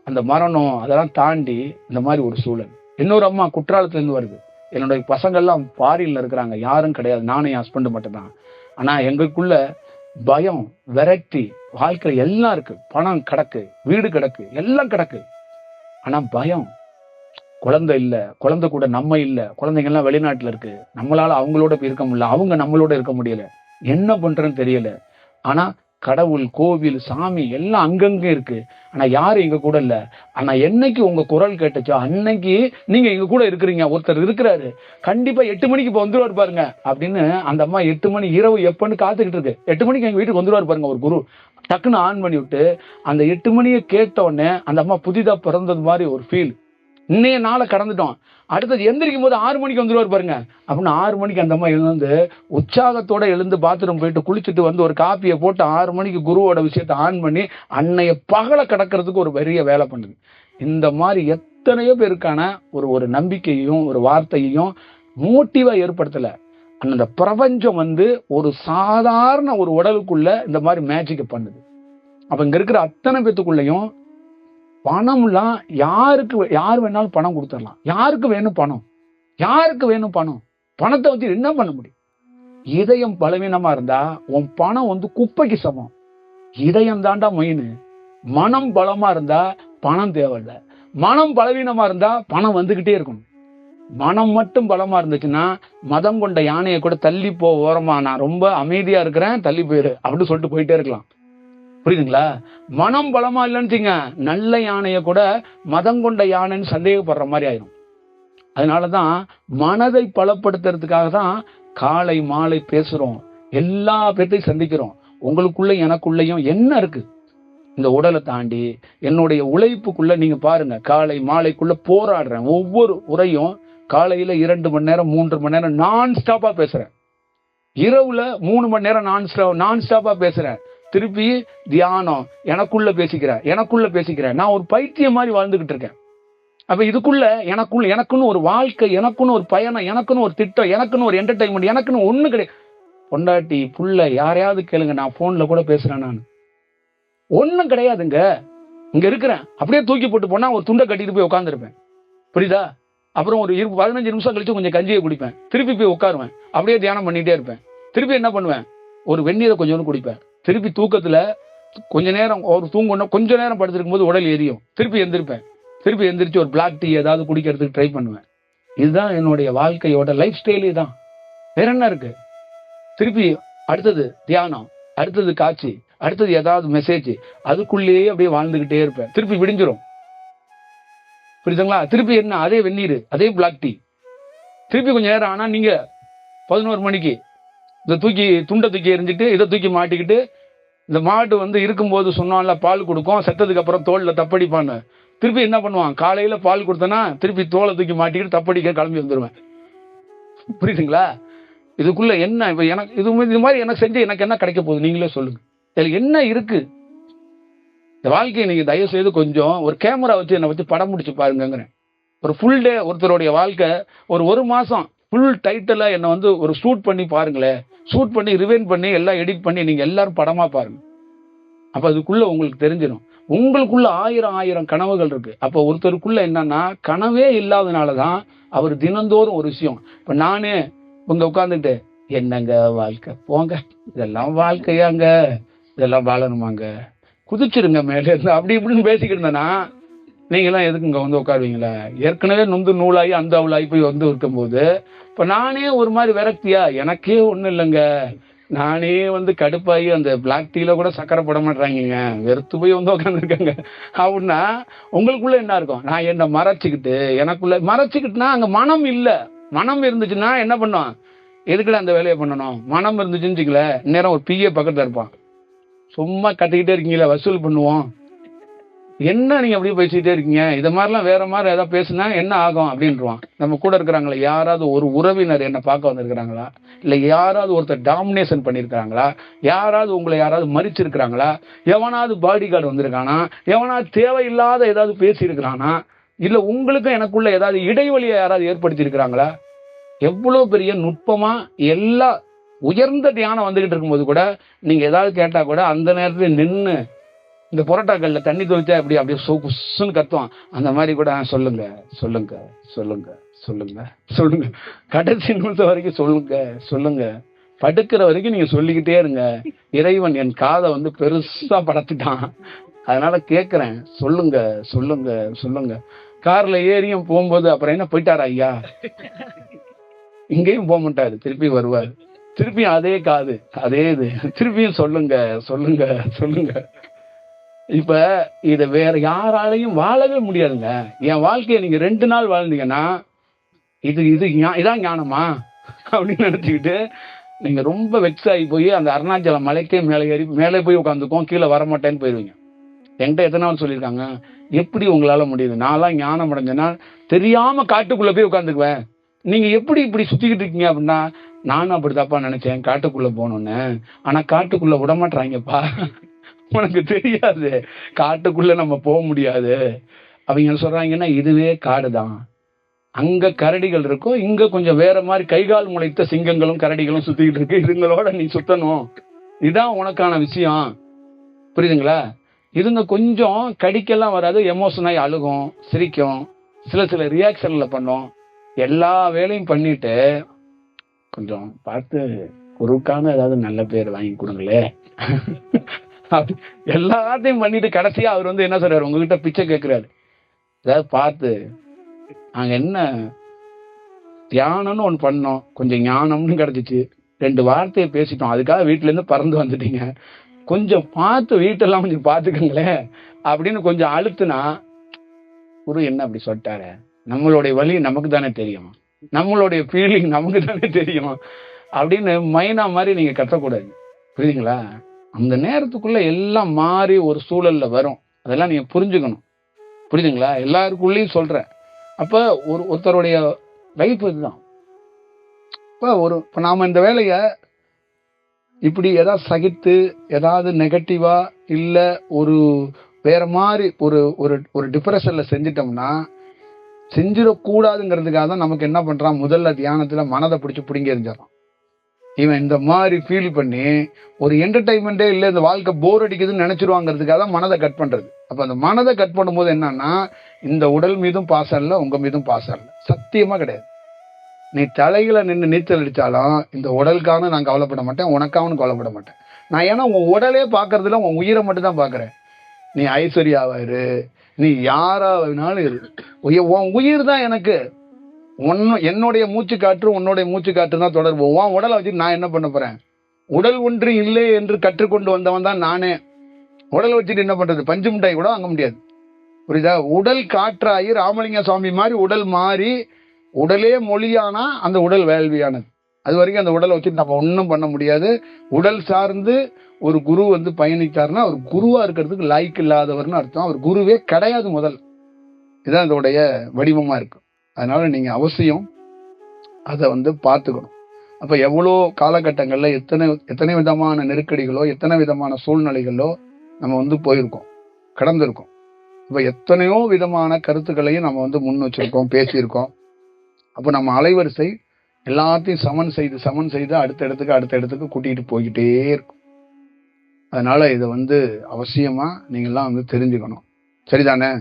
அந்த மரணம் அதெல்லாம் தாண்டி இந்த மாதிரி ஒரு சூழல். இன்னொரு அம்மா குற்றாலத்துல இருந்து வருது. என்னுடைய பசங்கள்லாம் ஃபாரின்ல இருக்கிறாங்க, யாரும் கிடையாது, நானும் என் ஹஸ்பண்ட் மட்டும்தான். ஆனா எங்களுக்குள்ள பயம், விரக்தி, வாழ்க்கையில எல்லாம் இருக்கு. பணம் கிடக்கு, வீடு கிடக்கு, எல்லாம் கிடக்கு. ஆனா பயம், குழந்தை இல்ல, குழந்தை கூட நம்ம இல்ல, குழந்தைங்க எல்லாம் வெளிநாட்டுல இருக்கு, நம்மளால அவங்களோட இருக்க முடியல, அவங்க நம்மளோட இருக்க முடியல. என்ன பண்றேன்னு தெரியல. ஆனா கடவுள், கோவில், சாமி எல்லாம் அங்கங்க இருக்கு. ஆனா யாரும் எங்க கூட இல்ல. ஆனா என்னைக்கு உங்க குரல் கேட்டுச்சோ அன்னைக்கு நீங்க எங்க கூட இருக்கிறீங்க. ஒருத்தர் இருக்கிறாரு, கண்டிப்பா 8 மணிக்கு இப்ப வந்துருவாரு பாருங்க அப்படின்னு அந்த அம்மா 8 மணி இரவு எப்பன்னு காத்துக்கிட்டு இருக்கு. 8 மணிக்கு எங்க வீட்டுக்கு வந்துருவாரு பாருங்க ஒரு குரு. டக்குன்னு ஆன் பண்ணி விட்டு அந்த 8 மணியை கேட்ட உடனே அந்த அம்மா புதிதா பிறந்தது மாதிரி ஒரு ஃபீல். இன்னைய நாளை கடந்துட்டோம். அடுத்தது எந்திரிக்கும் போது 6 மணிக்கு வந்துருவாரு பாருங்க அப்படின்னு 6 மணிக்கு அந்த அம்மா எழுந்து உற்சாகத்தோட எழுந்து பாத்ரூம் போயிட்டு குளிச்சுட்டு வந்து ஒரு காப்பியை போட்டு 6 மணிக்கு குருவோட விஷயத்தை ஆன் பண்ணி அன்னைய பகலை கடக்கிறதுக்கு ஒரு பெரிய வேலை பண்ணுது. இந்த மாதிரி எத்தனையோ பேருக்கான ஒரு நம்பிக்கையையும் ஒரு வார்த்தையையும் மோட்டிவா ஏற்படுத்தல. அந்த பிரபஞ்சம் ஒரு சாதாரண ஒரு உடலுக்குள்ள இந்த மாதிரி மேஜிக் பண்ணுது. அப்ப இங்க இருக்கிற அத்தனை பேத்துக்குள்ளயும் பணம்லாம் யார் வேணாலும் பணம் கொடுத்துடலாம். யாருக்கு வேணும் பணம்? யாருக்கு வேணும் பணம்? பணத்தை வச்சு என்ன பண்ண முடியும்? இதயம் பலவீனமா இருந்தா உன் பணம் குப்பைக்கு சமம். இதயம் தாண்டா மெயின். மனம் பலமா இருந்தா பணம் தேவையில்லை. மனம் பலவீனமா இருந்தா பணம் வந்துகிட்டே இருக்கணும். மனம் மட்டும் பலமா இருந்துச்சுன்னா மதம் கொண்ட யானையை கூட தள்ளி போ ஓரமா, நான் ரொம்ப அமைதியா இருக்கிறேன் தள்ளி போயிரு அப்படின்னு சொல்லிட்டு போயிட்டே இருக்கலாம். புரியுதுங்களா? மனம் பலமா இல்லைன்னு நல்ல யானைய கூட மதம் கொண்ட யானைன்னு சந்தேகப்படுற மாதிரி ஆயிரும். அதனாலதான் மனதை பலப்படுத்துறதுக்காக தான் காலை மாலை பேசுறோம், எல்லா பேர்த்தையும் சந்திக்கிறோம். உங்களுக்குள்ள எனக்குள்ளயும் என்ன இருக்கு? இந்த உடலை தாண்டி என்னுடைய உழைப்புக்குள்ள நீங்க பாருங்க, காலை மாலைக்குள்ள போராடுறேன். ஒவ்வொரு உரையும் காலையில 2 மணி நேரம் 3 மணி நேரம் நான் ஸ்டாப்பா பேசுறேன். இரவுல 3 மணி நேரம் நான் ஸ்டாப்பா பேசுறேன். திருப்பி தியானம், எனக்குள்ள பேசிக்கிறேன். நான் ஒரு பைத்தியம் மாதிரி வாழ்ந்துகிட்டு இருக்கேன். அப்ப இதுக்குள்ள எனக்குன்னு ஒரு வாழ்க்கை, எனக்குன்னு ஒரு பயணம், எனக்குன்னு ஒரு திட்டம், எனக்குன்னு ஒரு என்டர்டைன்மெண்ட், எனக்குன்னு ஒண்ணு கிடையாது. பொண்டாட்டி புள்ள யாரையாவது கேளுங்க, நான் போன்ல கூட பேசுறேன். நான் ஒண்ணும் கிடையாதுங்க. இங்க இருக்கிறேன், அப்படியே தூக்கி போட்டு போனா ஒரு துண்டை கட்டிட்டு போய் உட்காந்துருப்பேன். புரியுதா? அப்புறம் ஒரு 15 நிமிஷம் கழிச்சு கொஞ்சம் கஞ்சியை குடிப்பேன். திருப்பி போய் உட்காருவேன், அப்படியே தியானம் பண்ணிட்டே இருப்பேன். திருப்பி என்ன பண்ணுவேன்? ஒரு வெந்நீரை கொஞ்சோண்டு குடிப்பேன். திருப்பி தூக்கத்துல கொஞ்ச நேரம் தூங்கணும், கொஞ்ச நேரம் படுத்திருக்கும் போது உடல் எரியும். திருப்பி எந்திரிப்பேன். திருப்பி எந்திரிச்சு ஒரு பிளாக் டீ ஏதாவது குடிக்கிறதுக்கு ட்ரை பண்ணுவேன். இதுதான் என்னுடைய வாழ்க்கையோட லைஃப் ஸ்டைலே தான். வேற என்ன இருக்கு? திருப்பி அடுத்தது தியானம், அடுத்தது காட்சி, அடுத்தது ஏதாவது மெசேஜ், அதுக்குள்ளேயே அப்படியே வாழ்ந்துகிட்டே இருப்பேன். திருப்பி விடிஞ்சிரும். புரியுதுங்களா? திருப்பி என்ன? அதே வெந்நீர், அதே பிளாக் டீ. திருப்பி கொஞ்ச நேரம் ஆனா நீங்க 11 மணிக்கு இந்த துண்டை தூக்கி எரிஞ்சிட்டு இதை தூக்கி மாட்டிக்கிட்டு, இந்த மாடு இருக்கும்போது சொன்னால பால் கொடுக்கும், செத்ததுக்கு அப்புறம் தோல்ல தப்படிப்பான்னு. திருப்பி என்ன பண்ணுவான்? காலையில பால் கொடுத்தனா திருப்பி தோலை தூக்கி மாட்டிக்கிட்டு தப்படிக்க கிளம்பி வந்துருவேன். புரியுதுங்களா? இதுக்குள்ள என்ன? இப்ப எனக்கு இது மாதிரி எனக்கு செஞ்சு எனக்கு என்ன கிடைக்க போகுது? நீங்களே சொல்லுங்க. இதுல என்ன இருக்கு? இந்த வாழ்க்கையை நீங்க தயவு செய்து கொஞ்சம் ஒரு கேமரா வச்சு என்னை வச்சு படம் முடிச்சு பாருங்கிறேன். ஒரு ஃபுல் டே ஒருத்தருடைய வாழ்க்கை, ஒரு மாசம் ஃபுல் டைட்டிலா என்னை ஒரு ஷூட் பண்ணி பாருங்களேன். ஷூட் பண்ணி ரிவைன் பண்ணி எல்லாம் எடிட் பண்ணி நீங்க எல்லாரும் படமா பாருங்க. அப்ப அதுக்குள்ள உங்களுக்கு தெரிஞ்சிடும். உங்களுக்குள்ள ஆயிரம் கனவுகள் இருக்கு. அப்ப ஒருத்தருக்குள்ள என்னன்னா கனவே இல்லாதனாலதான் அவர் தினந்தோறும் ஒரு விஷயம். இப்ப நானே உட்கார்ந்துட்டு என்னங்க வாழ்க்கை, போங்க இதெல்லாம் வாழ்க்கையாங்க, இதெல்லாம் வாழணுமாங்க, குதிச்சிருங்க மேல இருந்து அப்படி இப்படின்னு பேசிக்கிட்டு இருந்தேன்னா நீங்களாம் எதுக்கு இங்க உட்காருவீங்களா? ஏற்கனவே நொந்து நூலாகி அந்த அவளாகி போய் இருக்கும்போது இப்ப நானே ஒரு மாதிரி விரக்தியா, எனக்கே ஒண்ணும் இல்லைங்க, நானே கடுப்பாகி அந்த பிளாக் டீல கூட சக்கரை போட மாட்டாங்க, வெறுத்து போய் உட்காந்துருக்காங்க அப்படின்னா உங்களுக்குள்ள என்ன இருக்கும்? நான் என்ன மறைச்சுக்கிட்டுனா அங்க மனம் இல்ல. மனம் இருந்துச்சுன்னா என்ன பண்ணும்? எதுக்குல அந்த வேலையை பண்ணணும்? மனம் இருந்துச்சுன்னு வச்சுக்கல, நேரம் ஒரு பிஏ பக்கத்துல இருப்பான், சும்மா கட்டிக்கிட்டே இருக்கீங்களா வசூல் பண்ணுவோம், என்ன நீங்க அப்படியே பேசிட்டே இருக்கீங்க, இத மாதிரிலாம் வேற மாதிரி ஏதாவது பேசுனா என்ன ஆகும் அப்படின்றான். நம்ம கூட இருக்கிறாங்களா யாராவது ஒரு உறவினர் என்ன பார்க்க வந்திருக்கிறாங்களா, இல்ல யாராவது ஒருத்தர் டாமினேஷன் பண்ணிருக்காங்களா, யாராவது மறிச்சிருக்கிறாங்களா, எவனாவது பாடி கார்டு வந்திருக்கானா, எவனாவது தேவையில்லாத ஏதாவது பேசி இருக்கிறானா, இல்ல உங்களுக்கு எனக்குள்ள ஏதாவது இடைவெளியை யாராவது ஏற்படுத்தி இருக்கிறாங்களா? எவ்வளவு பெரிய நுட்பமா எல்லா உயர்ந்த தியானம் வந்துகிட்டு இருக்கும்போது கூட நீங்க ஏதாவது கேட்டா கூட அந்த நேரத்துல நின்று இந்த புரோட்டாக்கள்ல தண்ணி தொழிச்சா அப்படியே சொக்குன்னு கத்துவான். அந்த மாதிரி கூட சொல்லுங்க சொல்லுங்க சொல்லுங்க சொல்லுங்க சொல்லுங்க கடைசி நிமிஷம் வரைக்கும் சொல்லுங்க படுக்கிற வரைக்கும் நீங்க சொல்லிக்கிட்டே இருங்க. இறைவன் என் காதை பெருசா படத்துட்டான், அதனால கேட்கிறேன். சொல்லுங்க சொல்லுங்க சொல்லுங்க. கார்ல ஏறியும் போகும்போது அப்புறம் என்ன போயிட்டாரா ஐயா, இங்கேயும் போக மாட்டாரு, திருப்பி வருவார். திருப்பியும் அதே காது, அதே இது, திருப்பியும் சொல்லுங்க சொல்லுங்க சொல்லுங்க. இப்ப இத வேற யாராலையும் வாழவே முடியாதுங்க. என் வாழ்க்கையை நீங்க 2 நாள் வாழ்ந்தீங்கன்னா இது இது இதான் ஞானமா அப்படின்னு நினைச்சுக்கிட்டு நீங்க ரொம்ப வெக்ஸ் ஆகி போய் அந்த அருணாச்சலம் மலைக்கே மேலே ஏறி மேலே போய் உட்காந்துக்கோம், கீழே வரமாட்டேன்னு போயிருவீங்க. என்கிட்ட எத்தனை நாள் சொல்லியிருக்காங்க, எப்படி உங்களால முடியுது? நான்லாம் ஞானம் அடைஞ்சேன்னா தெரியாம காட்டுக்குள்ள போய் உட்காந்துக்குவேன். நீங்க எப்படி இப்படி சுத்திக்கிட்டு இருக்கீங்க அப்படின்னா, நானும் அப்படி தப்பா நினைச்சேன் காட்டுக்குள்ள போகணும்னு. ஆனா காட்டுக்குள்ள விட மாட்டாங்கப்பா. உனக்கு தெரியாது, காட்டுக்குள்ள நம்ம போக முடியாது. அவங்க சொல்றாங்கன்னா இதுவே காடுதான், அங்க கரடிகள் இருக்கும், இங்க கொஞ்சம் வேற மாதிரி கைகால் முளைத்த சிங்கங்களும் கரடிகளும் சுத்திக்கிட்டு இருக்கு, இதுங்களோட நீ சுத்தணும், இதான் உனக்கான விஷயம். புரியுதுங்களா? இதுங்க கொஞ்சம் கடிக்கெல்லாம் வராது, எமோஷன் ஆகி அழுகும், சிரிக்கும், சில ரியாக்ஷன்ல பண்ணும். எல்லா வேலையும் பண்ணிட்டு கொஞ்சம் பார்த்து குறுக்கான ஏதாவது நல்ல பேர் வாங்கி கொடுங்களே எல்லாத்தையும் பண்ணிட்டு கடைசியா அவர் வந்து என்ன சொல்றாரு, உங்ககிட்ட பிச்சை கேட்கிறாரு. ஏதாவது பார்த்து நாங்க என்ன தியானம்னு ஒண்ணு பண்ணோம், கொஞ்சம் ஞானம்னு கிடைச்சிச்சு, 2 வார்த்தையை பேசிட்டோம், அதுக்காக வீட்டுல இருந்து பறந்து வந்துட்டீங்க, கொஞ்சம் பார்த்து வீட்டெல்லாம் கொஞ்சம் பார்த்துக்கங்களேன் அப்படின்னு கொஞ்சம் அழுத்துனா, குரு என்ன அப்படி சொல்லிட்டாரு, நம்மளுடைய வலி நமக்கு தானே தெரியும், நம்மளுடைய ஃபீலிங் நமக்கு தானே தெரியும் அப்படின்னு மைனா மாதிரி நீங்க கத்தக்கூடாது. புரியுதுங்களா? அந்த நேரத்துக்குள்ள எல்லாம் மாறி ஒரு சூழல்ல வரும், அதெல்லாம் நீங்க புரிஞ்சுக்கணும். புரியுதுங்களா? எல்லாருக்குள்ளேயும் சொல்றேன். அப்ப ஒருத்தருடைய லைஃப் இதுதான். இப்ப நாம இந்த வேலைய இப்படி ஏதாவது சகித்து ஏதாவது நெகட்டிவா இல்ல ஒரு வேற மாதிரி ஒரு டிப்ரெஷன்ல செஞ்சிட்டோம்னா, செஞ்சிடக்கூடாதுங்கிறதுக்காக தான் நமக்கு என்ன பண்றான், முதல்ல தியானத்துல மனதை பிடிச்சி பிடிங்கி எறிஞ்சிடறான். இவன் இந்த மாதிரி ஃபீல் பண்ணி ஒரு என்டர்டைன்மெண்டே இல்லை, இந்த வாழ்க்கை போர் அடிக்குதுன்னு நினைச்சிருவாங்கிறதுக்காக தான் மனதை கட் பண்றது. அப்ப அந்த மனதை கட் பண்ணும்போது என்னன்னா, இந்த உடல் மீதும் பாசம் இல்லை, உங்க மீதும் பாசம் இல்லை, சத்தியமா கிடையாது. நீ தலையில நின்று நீச்சல் அடிச்சாலும் இந்த உடலுக்கான நான் கவலைப்பட மாட்டேன், உனக்காகவும் கவலைப்பட மாட்டேன். நான் ஏன்னா உன் உடலே பார்க்கறதுல உன் உயிரை மட்டும் தான் பார்க்கறேன். நீ ஐஸ்வர்யாவா இரு, நீ யாரா வேணாலும் இரு, உன் உயிர் தான் எனக்கு. என்னுடைய மூச்சு காற்று உன்னுடைய மூச்சு காற்று தான் தொடர்பு. உன் உடலை வச்சுட்டு நான் என்ன பண்ண போறேன்? உடல் ஒன்று இல்லை என்று கற்றுக்கொண்டு வந்தவன் தான் நானே. உடலை வச்சுட்டு என்ன பண்றது? பஞ்சு மிட்டாய் கூட வாங்க முடியாது. புரியுதா? உடல் காற்றாகி ராமலிங்க சுவாமி மாதிரி உடல் மாறி உடலே மொழியானா அந்த உடல் வேள்வியானது. அது வரைக்கும் அந்த உடலை வச்சுட்டு நம்ம ஒன்றும் பண்ண முடியாது. உடல் சார்ந்து ஒரு குரு வந்து பயணித்தாருன்னா அவர் குருவா இருக்கிறதுக்கு லாய்க்கு இல்லாதவர்னு அர்த்தம். அவர் குருவே கிடையாது முதல். இதுதான் இதோடைய வடிவமா இருக்கு. அதனால நீங்க அவசியம் அதை வந்து பார்த்துக்கணும். அப்ப எவ்வளோ காலகட்டங்கள்ல எத்தனை விதமான நெருக்கடிகளோ எத்தனை விதமான சூழ்நிலைகளோ நம்ம வந்து போயிருக்கோம், கடந்திருக்கோம். இப்ப எத்தனையோ விதமான கருத்துக்களையும் நம்ம வந்து முன் வச்சிருக்கோம், பேசியிருக்கோம். அப்ப நம்ம அலைவரிசை எல்லாத்தையும் சமன் செய்து அடுத்த இடத்துக்கு கூட்டிகிட்டு போய்கிட்டே இருக்கும். அதனால இதை வந்து அவசியமா நீங்கள்லாம் வந்து தெரிஞ்சுக்கணும். சரிதானே?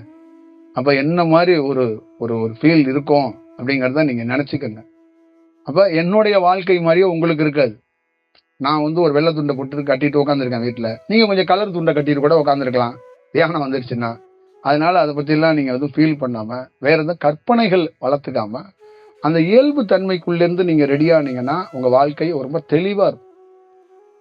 அப்ப என்ன மாதிரி ஒரு ஒரு ஃபீல் இருக்கும் அப்படிங்கிறத நீங்க நினைச்சுக்கங்க. அப்ப என்னுடைய வாழ்க்கை மாதிரியே உங்களுக்கு இருக்காது. நான் வந்து ஒரு வெள்ளை துண்டை போட்டு கட்டிட்டு உட்காந்துருக்கேன் வீட்டுல, நீங்க கொஞ்சம் கலர் துண்டை கட்டிட்டு கூட உட்காந்துருக்கலாம் தியானம் வந்துருச்சுன்னா. அதனால அதை பத்தி எல்லாம் நீங்க வந்து ஃபீல் பண்ணாம வேற எதாவது கற்பனைகள் வளர்த்துக்காம அந்த இயல்பு தன்மைக்குள்ள இருந்து நீங்க ரெடியானீங்கன்னா உங்க வாழ்க்கை ரொம்ப தெளிவா இருக்கும்.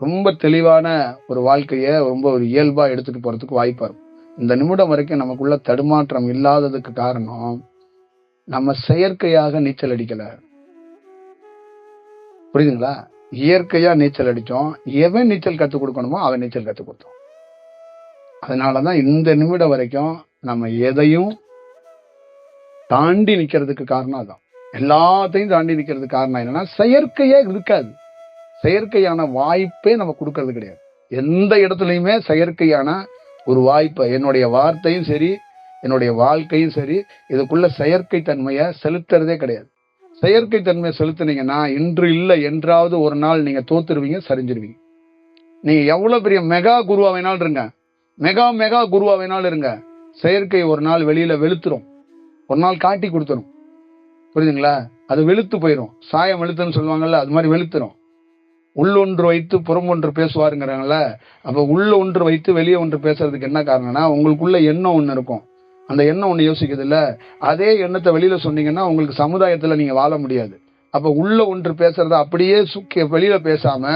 ரொம்ப தெளிவான ஒரு வாழ்க்கைய ரொம்ப ஒரு இயல்பா எடுத்துட்டு போறதுக்கு வாய்ப்பா இருக்கும். இந்த நிமிடம் வரைக்கும் நமக்குள்ள தடுமாற்றம் இல்லாததுக்கு காரணம் நம்ம செயற்கையாக நீச்சல் அடிக்கல. புரியுதுங்களா? இயற்கையா நீச்சல் அடிச்சோம். எவன் நீச்சல் கத்துக் கொடுக்கணுமோ அவன் நீச்சல் கத்துக் கொடுத்தோம். அதனாலதான் இந்த நிமிடம் வரைக்கும் நம்ம எதையும் தாண்டி நிக்கிறதுக்கு காரணம் அதான். எல்லாத்தையும் தாண்டி நிக்கிறதுக்கு காரணம் என்னன்னா, செயற்கையே இருக்காது. செயற்கையான வாய்ப்பே நம்ம கொடுக்கறது கிடையாது. எந்த இடத்துலயுமே செயற்கையான ஒரு வாய்ப்பை, என்னுடைய வார்த்தையும் சரி என்னுடைய வாழ்க்கையும் சரி, இதுக்குள்ள செயற்கை தன்மையை செலுத்துறதே கிடையாது. செயற்கை தன்மையை செலுத்தினீங்கன்னா இன்று இல்லை என்றாவது ஒரு நாள் நீங்க தோத்துருவீங்க, சரிஞ்சிருவீங்க. நீங்க எவ்வளவு பெரிய மெகா குருவா வேணாலும் இருங்க, மெகா குருவா வேணாலும் இருங்க, செயற்கை ஒரு நாள் வெளியில வெளுத்துரும், ஒரு நாள் காட்டி கொடுத்துரும். புரியுதுங்களா? அது வெளுத்து போயிடும். சாயம் வெளுத்துன்னு சொல்லுவாங்கல்ல, அது மாதிரி வெளுத்துரும். உள்ளொன்று வைத்து புறம் ஒன்று பேசுவாருங்கிறாங்கல்ல. அப்ப உள்ள ஒன்று வைத்து வெளியே ஒன்று பேசுறதுக்கு என்ன காரணம்னா, உங்களுக்குள்ள எண்ணம் ஒண்ணு இருக்கும், அந்த எண்ணம் ஒண்ணு யோசிக்குது இல்ல, அதே எண்ணத்தை வெளியில சொன்னீங்கன்னா உங்களுக்கு சமுதாயத்துல நீங்க வாழ முடியாது. அப்ப உள்ள ஒன்று பேசுறத அப்படியே வெளியில பேசாம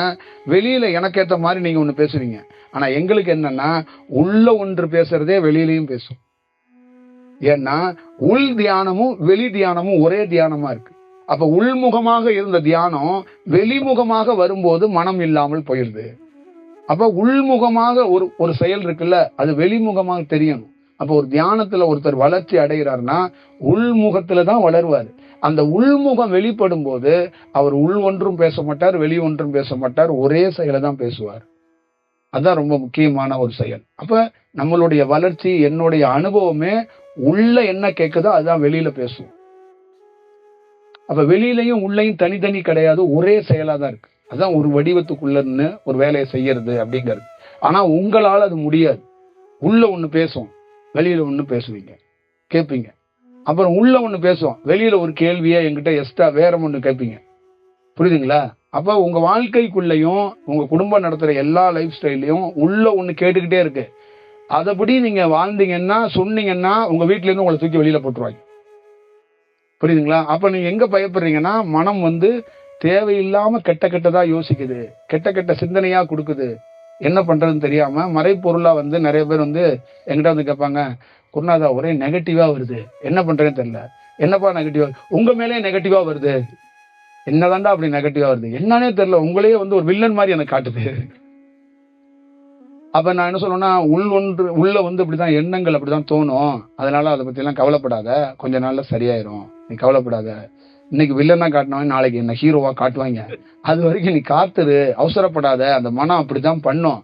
வெளியில எனக்கு ஏத்த மாதிரி நீங்க ஒண்ணு பேசுவீங்க. ஆனா எங்களுக்கு என்னன்னா உள்ள ஒன்று பேசுறதே வெளியிலையும் பேசும். ஏன்னா உள் தியானமும் வெளி தியானமும் ஒரே தியானமா இருக்கு. அப்ப உள்முகமாக இருந்த தியானம் வெளிமுகமாக வரும்போது மனம் இல்லாமல் போயிருது. அப்ப உள்முகமாக ஒரு செயல் இருக்குல்ல, அது வெளிமுகமாக தெரியணும். அப்ப ஒரு தியானத்துல ஒருத்தர் வளர்ச்சி அடைகிறார்னா உள்முகத்துலதான் வளருவாரு. அந்த உள்முகம் வெளிப்படும் போது அவர் உள் ஒன்றும் பேச மாட்டார், வெளி ஒன்றும் பேச மாட்டார், ஒரே செயலை தான் பேசுவார். அதுதான் ரொம்ப முக்கியமான ஒரு செயல். அப்ப நம்மளுடைய வளர்ச்சி, என்னுடைய அனுபவமே உள்ள என்ன கேட்குதோ அதுதான் வெளியில பேசும். அப்ப வெளியிலையும் உள்ளையும் தனித்தனி கிடையாது, ஒரே செயலா தான் இருக்கு. அதான் ஒரு வடிவத்துக்குள்ளன்னு ஒரு வேலையை செய்யறது அப்படிங்கிறது. ஆனா உங்களால அது முடியாது. உள்ள ஒண்ணு பேசும், வெளியில ஒண்ணு பேசுவீங்க, கேட்பீங்க. அப்புறம் உள்ள ஒண்ணு பேசும், வெளியில ஒரு கேள்வியை என்கிட்ட எக்ஸ்ட்ரா வேற ஒண்ணு கேட்பீங்க. புரியுதுங்களா? அப்ப உங்க வாழ்க்கைக்குள்ளயும் உங்க குடும்பம் நடத்துற எல்லா லைஃப் ஸ்டைலையும் உள்ள ஒண்ணு கேட்டுக்கிட்டே இருக்கு. அதபடி நீங்க வாழ்ந்தீங்கன்னா சொன்னீங்கன்னா உங்க வீட்டுல இருந்து உங்களை தூக்கி வெளியில போட்டுருவாங்க. புரியுதுங்களா? அப்ப நீங்க எங்க பயப்படுறீங்கன்னா மனம் தேவையில்லாம கெட்ட கெட்டதா யோசிக்குது, கெட்ட கெட்ட சிந்தனையா கொடுக்குது. என்ன பண்றதுன்னு தெரியாம மறைப்பொருளா நிறைய பேர் என்கிட்ட கேட்பாங்க, குருநாதா ஒரே நெகட்டிவா வருது, என்ன பண்றேன்னு தெரியல. என்னப்பா நெகட்டிவா? உங்க மேலே நெகட்டிவா வருது. என்னதாண்டா அப்படி நெகட்டிவா வருது? என்னன்னே தெரியல, உங்களையே ஒரு வில்லன் மாதிரி எனக்கு காட்டுது. அப்ப நான் என்ன சொல்லுவேன்னா, உள்ள இப்படிதான் எண்ணங்கள் அப்படிதான் தோணும். அதனால அதை பத்தி எல்லாம் கவலைப்படாத, கொஞ்ச நாள்ல சரியாயிரும், நீ கவலைப்படாத. இன்னைக்கு வில்லனா காட்டினவன் நாளைக்கு என்ன ஹீரோவா காட்டுவாங்க. அது வரைக்கும் நீ காத்துரு, அவசரப்படாத. அந்த மனம் அப்படிதான் பண்ணும்.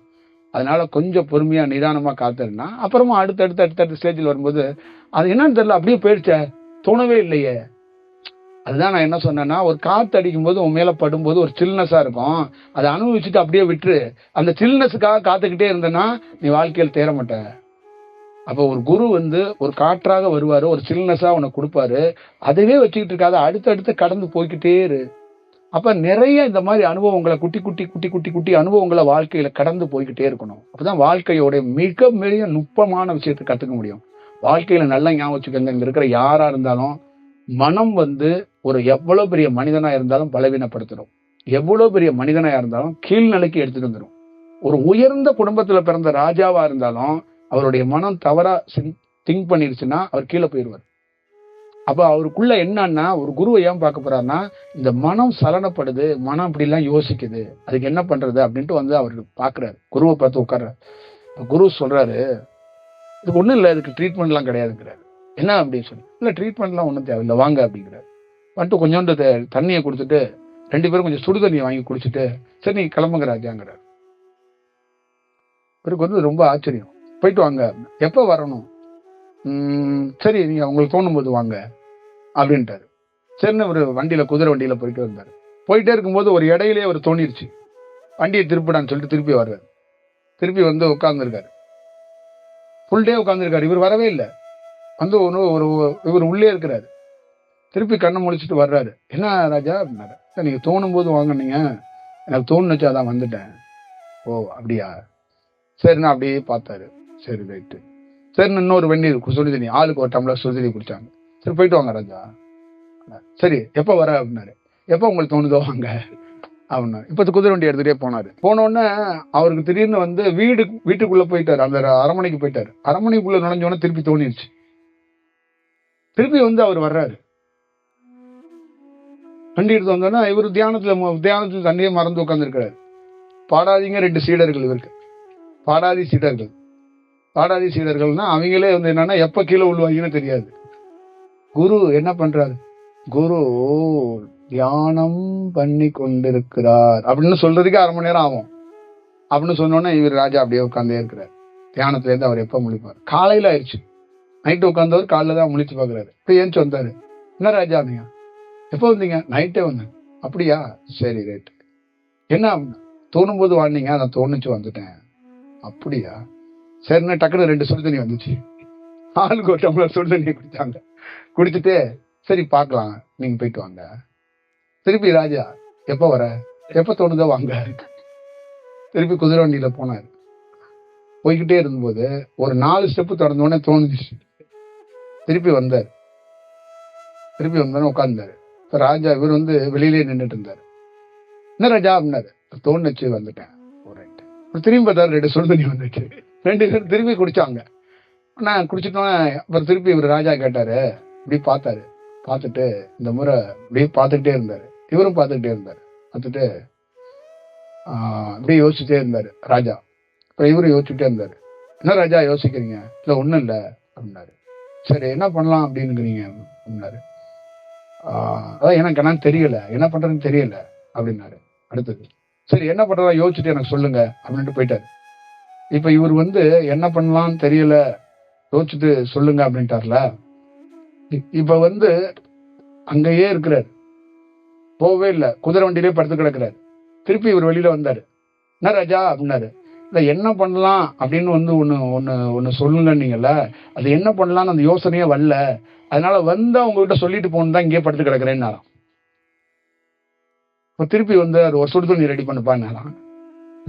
அதனால கொஞ்சம் பொறுமையா நிதானமா காத்துருன்னா அப்புறமா அடுத்த ஸ்டேஜில் வரும்போது அது என்னன்னு தெரியல, அப்படியே போயிடுச்ச, தோணவே இல்லையே. அதுதான் நான் என்ன சொன்னேன்னா, ஒரு காத்து அடிக்கும் போது உன் மேல படும்போது ஒரு சில்னஸா இருக்கும், அதை அனுபவிச்சுட்டு அப்படியே விட்டுரு. அந்த சில்னஸுக்காக காத்துக்கிட்டே இருந்தேன்னா நீ வாழ்க்கையில் தேர மாட்ட. அப்ப ஒரு குரு ஒரு காற்றாக வருவாரு, ஒரு சில்னஸா உனக்கு கொடுப்பாரு. அதவே வச்சுக்கிட்டு இருக்காத, அடுத்தடுத்து கடந்து போய்கிட்டே இரு. அப்ப நிறைய இந்த மாதிரி அனுபவங்களை குட்டி குட்டி குட்டி குட்டி குட்டி அனுபவங்களை வாழ்க்கையில கடந்து போய்கிட்டே இருக்கணும். அப்பதான் வாழ்க்கையோட மிக மிக நுட்பமான விஷயத்தை கத்துக்க முடியும். வாழ்க்கையில நல்லா ஞாபகம் வச்சுக்கோங்க, இங்க இருக்கிற யாரா இருந்தாலும் மனம் ஒரு எவ்வளவு பெரிய மனிதனா இருந்தாலும் பலவீனப்படுத்திடும், எவ்வளவு பெரிய மனிதனா இருந்தாலும் கீழ்நிலைக்கு எடுத்துட்டு வந்துடும். ஒரு உயர்ந்த குடும்பத்துல பிறந்த ராஜாவா இருந்தாலும் அவருடைய மனம் தவறா திங்க் பண்ணிருச்சுன்னா அவர் கீழே போயிடுவார். அப்ப அவருக்குள்ள என்னன்னா, ஒரு குருவை ஏன் பார்க்க போறாருன்னா, இந்த மனம் சலனப்படுது, மனம் அப்படி எல்லாம் யோசிக்குது, அதுக்கு என்ன பண்றது அப்படின்ட்டு அவருக்கு பாக்குறாரு. குருவை பார்த்து உட்கார்றாரு. குரு சொல்றாரு, இதுக்கு ஒண்ணும் இல்லை, இதுக்கு ட்ரீட்மெண்ட் எல்லாம் கிடையாதுங்கிறாரு. என்ன அப்படின்னு சொல்லி, இல்ல ட்ரீட்மெண்ட் எல்லாம் ஒன்றும் தேவையில்லை, வாங்க அப்படிங்கிறாரு. வந்துட்டு கொஞ்சோண்டு தண்ணியை கொடுத்துட்டு 2 பேரும் கொஞ்சம் சுடு தண்ணியை வாங்கி குடிச்சிட்டு, சரி நீ கிளம்புங்க ராஜாங்கிறாரு. இவருக்கு ரொம்ப ஆச்சரியம். போயிட்டு வாங்க. எப்ப வரணும்? சரி நீங்க உங்களுக்கு தோணும் போது வாங்க அப்படின்ட்டாரு. சரின்னு ஒரு வண்டியில, குதிரை வண்டியில போயிட்டு வந்தாரு. போயிட்டே இருக்கும்போது ஒரு இடையிலேயே அவர் தோணிருச்சு, வண்டியை திருப்பிடான்னு சொல்லிட்டு திருப்பி வர்றாரு. திருப்பி உட்கார்ந்துருக்காரு. Full day உட்கார்ந்துருக்காரு. இவர் வரவே இல்லை. இவர் உள்ளே இருக்கிறாரு. திருப்பி கண்ணை முடிச்சுட்டு வர்றாரு. என்ன ராஜா அப்படின்னாரு. நீங்க தோணும் போது வாங்கினீங்க, எனக்கு தோணுச்சு அதான் வந்துட்டேன். ஓ அப்படியா, சரிண்ணா. அப்படியே பார்த்தாரு. சரி ரைட்டு. சரின்னு இன்னொரு வெந்நீர் சுடு தண்ணி, ஆளுக்கு ஒரு டம்ளர் சுடு தண்ணி குடிச்சாங்க. சரி போயிட்டு வாங்க ராஜா. சரி எப்ப வர அப்படின்னாரு. எப்ப உங்களுக்கு தோணுதோ வாங்க அப்படின்னாரு. இப்ப குதிரை வண்டி எடுத்துட்டே போனாரு. போனோடனே அவருக்கு திடீர்னு வீட்டுக்குள்ள போயிட்டாரு, அந்த அரண்மனைக்கு போயிட்டாரு. அரண்மனைக்குள்ள நுழைஞ்சோடனே திருப்பி தோணிருச்சு. திருப்பி அவர் வர்றாரு. வண்டி எடுத்து வந்தோன்னா இவர் தியானத்துல தண்ணியே மறந்து உட்கார்ந்து பாடாதீங்க 2 சீடர்கள் இவருக்கு. பாடாதி சீடர்கள்னா அவங்களே என்னன்னா எப்ப கீழே விழுவாங்கன்னு தெரியாது. குரு என்ன பண்றாரு? குரு தியானம் பண்ணி கொண்டிருக்கிறார் அப்படின்னு சொல்றதுக்கு 1/2 மணி நேரம் ஆகும். அப்படின்னு சொன்னோன்னே இவர் ராஜா அப்படியே உட்கார்ந்தே இருக்கிறார். தியானத்துல இருந்து அவர் எப்ப முழிப்பார்? காலையில ஆயிடுச்சு. நைட்டு உட்கார்ந்தவர் காலைல தான் முழிச்சு பாக்குறாரு. இப்ப ஏன்ச்சு வந்தாரு. என்ன ராஜா நீங்க எப்ப வந்தீங்க? நைட்டே வந்தேன். அப்படியா, சரி ரைட். என்ன தோணும் போது வாங்க? அதான் தோணுச்சு வந்துட்டேன். அப்படியா, சரிண்ணா. டக்குனு 2 சுடு தண்ணி வந்துச்சு. ஆளுக்கு ஒரு டம்ளர் சுடு தண்ணி குடிச்சாங்க. குடிச்சிட்டு சரி பார்க்கலாம், நீங்க போயிட்டு வாங்க. திருப்பி ராஜா எப்ப வர? எப்ப தோணுதோ வாங்க. திருப்பி குதிரை வண்டியில போனாரு. போய்கிட்டே இருந்தபோது ஒரு 4 ஸ்டெப்பு தொடர்ந்த உடனே தோணுச்சு. திருப்பி வந்தாரு. உட்கார்ந்தாரு. ராஜா இவர் வந்து வெளியிலே நின்றுட்டு இருந்தாரு. என்ன ராஜா அப்படின்னாரு. தோணுச்சு வந்துட்டேன். திரும்பி பார்த்தாரு, 2 சுடு தண்ணி வந்துச்சு. 2 பேரும் திரும்பி குடிச்சாங்க. நான் குடிச்சிட்டோம். அப்புறம் திருப்பி இவர் ராஜா கேட்டாரு. இப்படி பார்த்தாரு. பார்த்துட்டு இந்த முறை இப்படியே பார்த்துக்கிட்டே இருந்தாரு. இவரும் பார்த்துக்கிட்டே இருந்தாரு. பார்த்துட்டு அப்படியே யோசிச்சுட்டே இருந்தாரு ராஜா. அப்புறம் இவரும் யோசிச்சுட்டே இருந்தாரு. என்ன ராஜா யோசிக்கிறீங்க? இல்லை ஒன்றும் இல்லை அப்படின்னாரு. சரி என்ன பண்ணலாம் அப்படின்னுக்கிறீங்க அப்படின்னாரு. அதான் எனக்கு என்னன்னு தெரியல, என்ன பண்றதுன்னு தெரியல அப்படின்னாரு. அடுத்தது சரி என்ன பண்றதா யோசிச்சுட்டு எனக்கு சொல்லுங்க அப்படின்ட்டு போயிட்டாரு. இப்ப இவர் வந்து என்ன பண்ணலாம்னு தெரியல, யோசிச்சுட்டு சொல்லுங்க அப்படின்ட்டார்ல. இப்ப வந்து அங்கேயே இருக்கிறார், போகவே இல்லை. குதிரை வண்டியிலே படுத்து கிடக்குறாரு. திருப்பி இவர் வெளியில வந்தாரு. என்ன ராஜா அப்படின்னாரு. இல்லை என்ன பண்ணலாம் அப்படின்னு வந்து ஒன்று சொல்லுங்க நீங்கள்ல, அது என்ன பண்ணலான்னு அந்த யோசனையே வரல, அதனால வந்து அவங்ககிட்ட சொல்லிட்டு போகணும் தான் இங்கேயே படுத்து கிடக்குறேன்னாராம். இப்போ திருப்பி வந்து அது ஒரு சுடு தண்ணி ரெடி பண்ணுப்பான்னாராம்.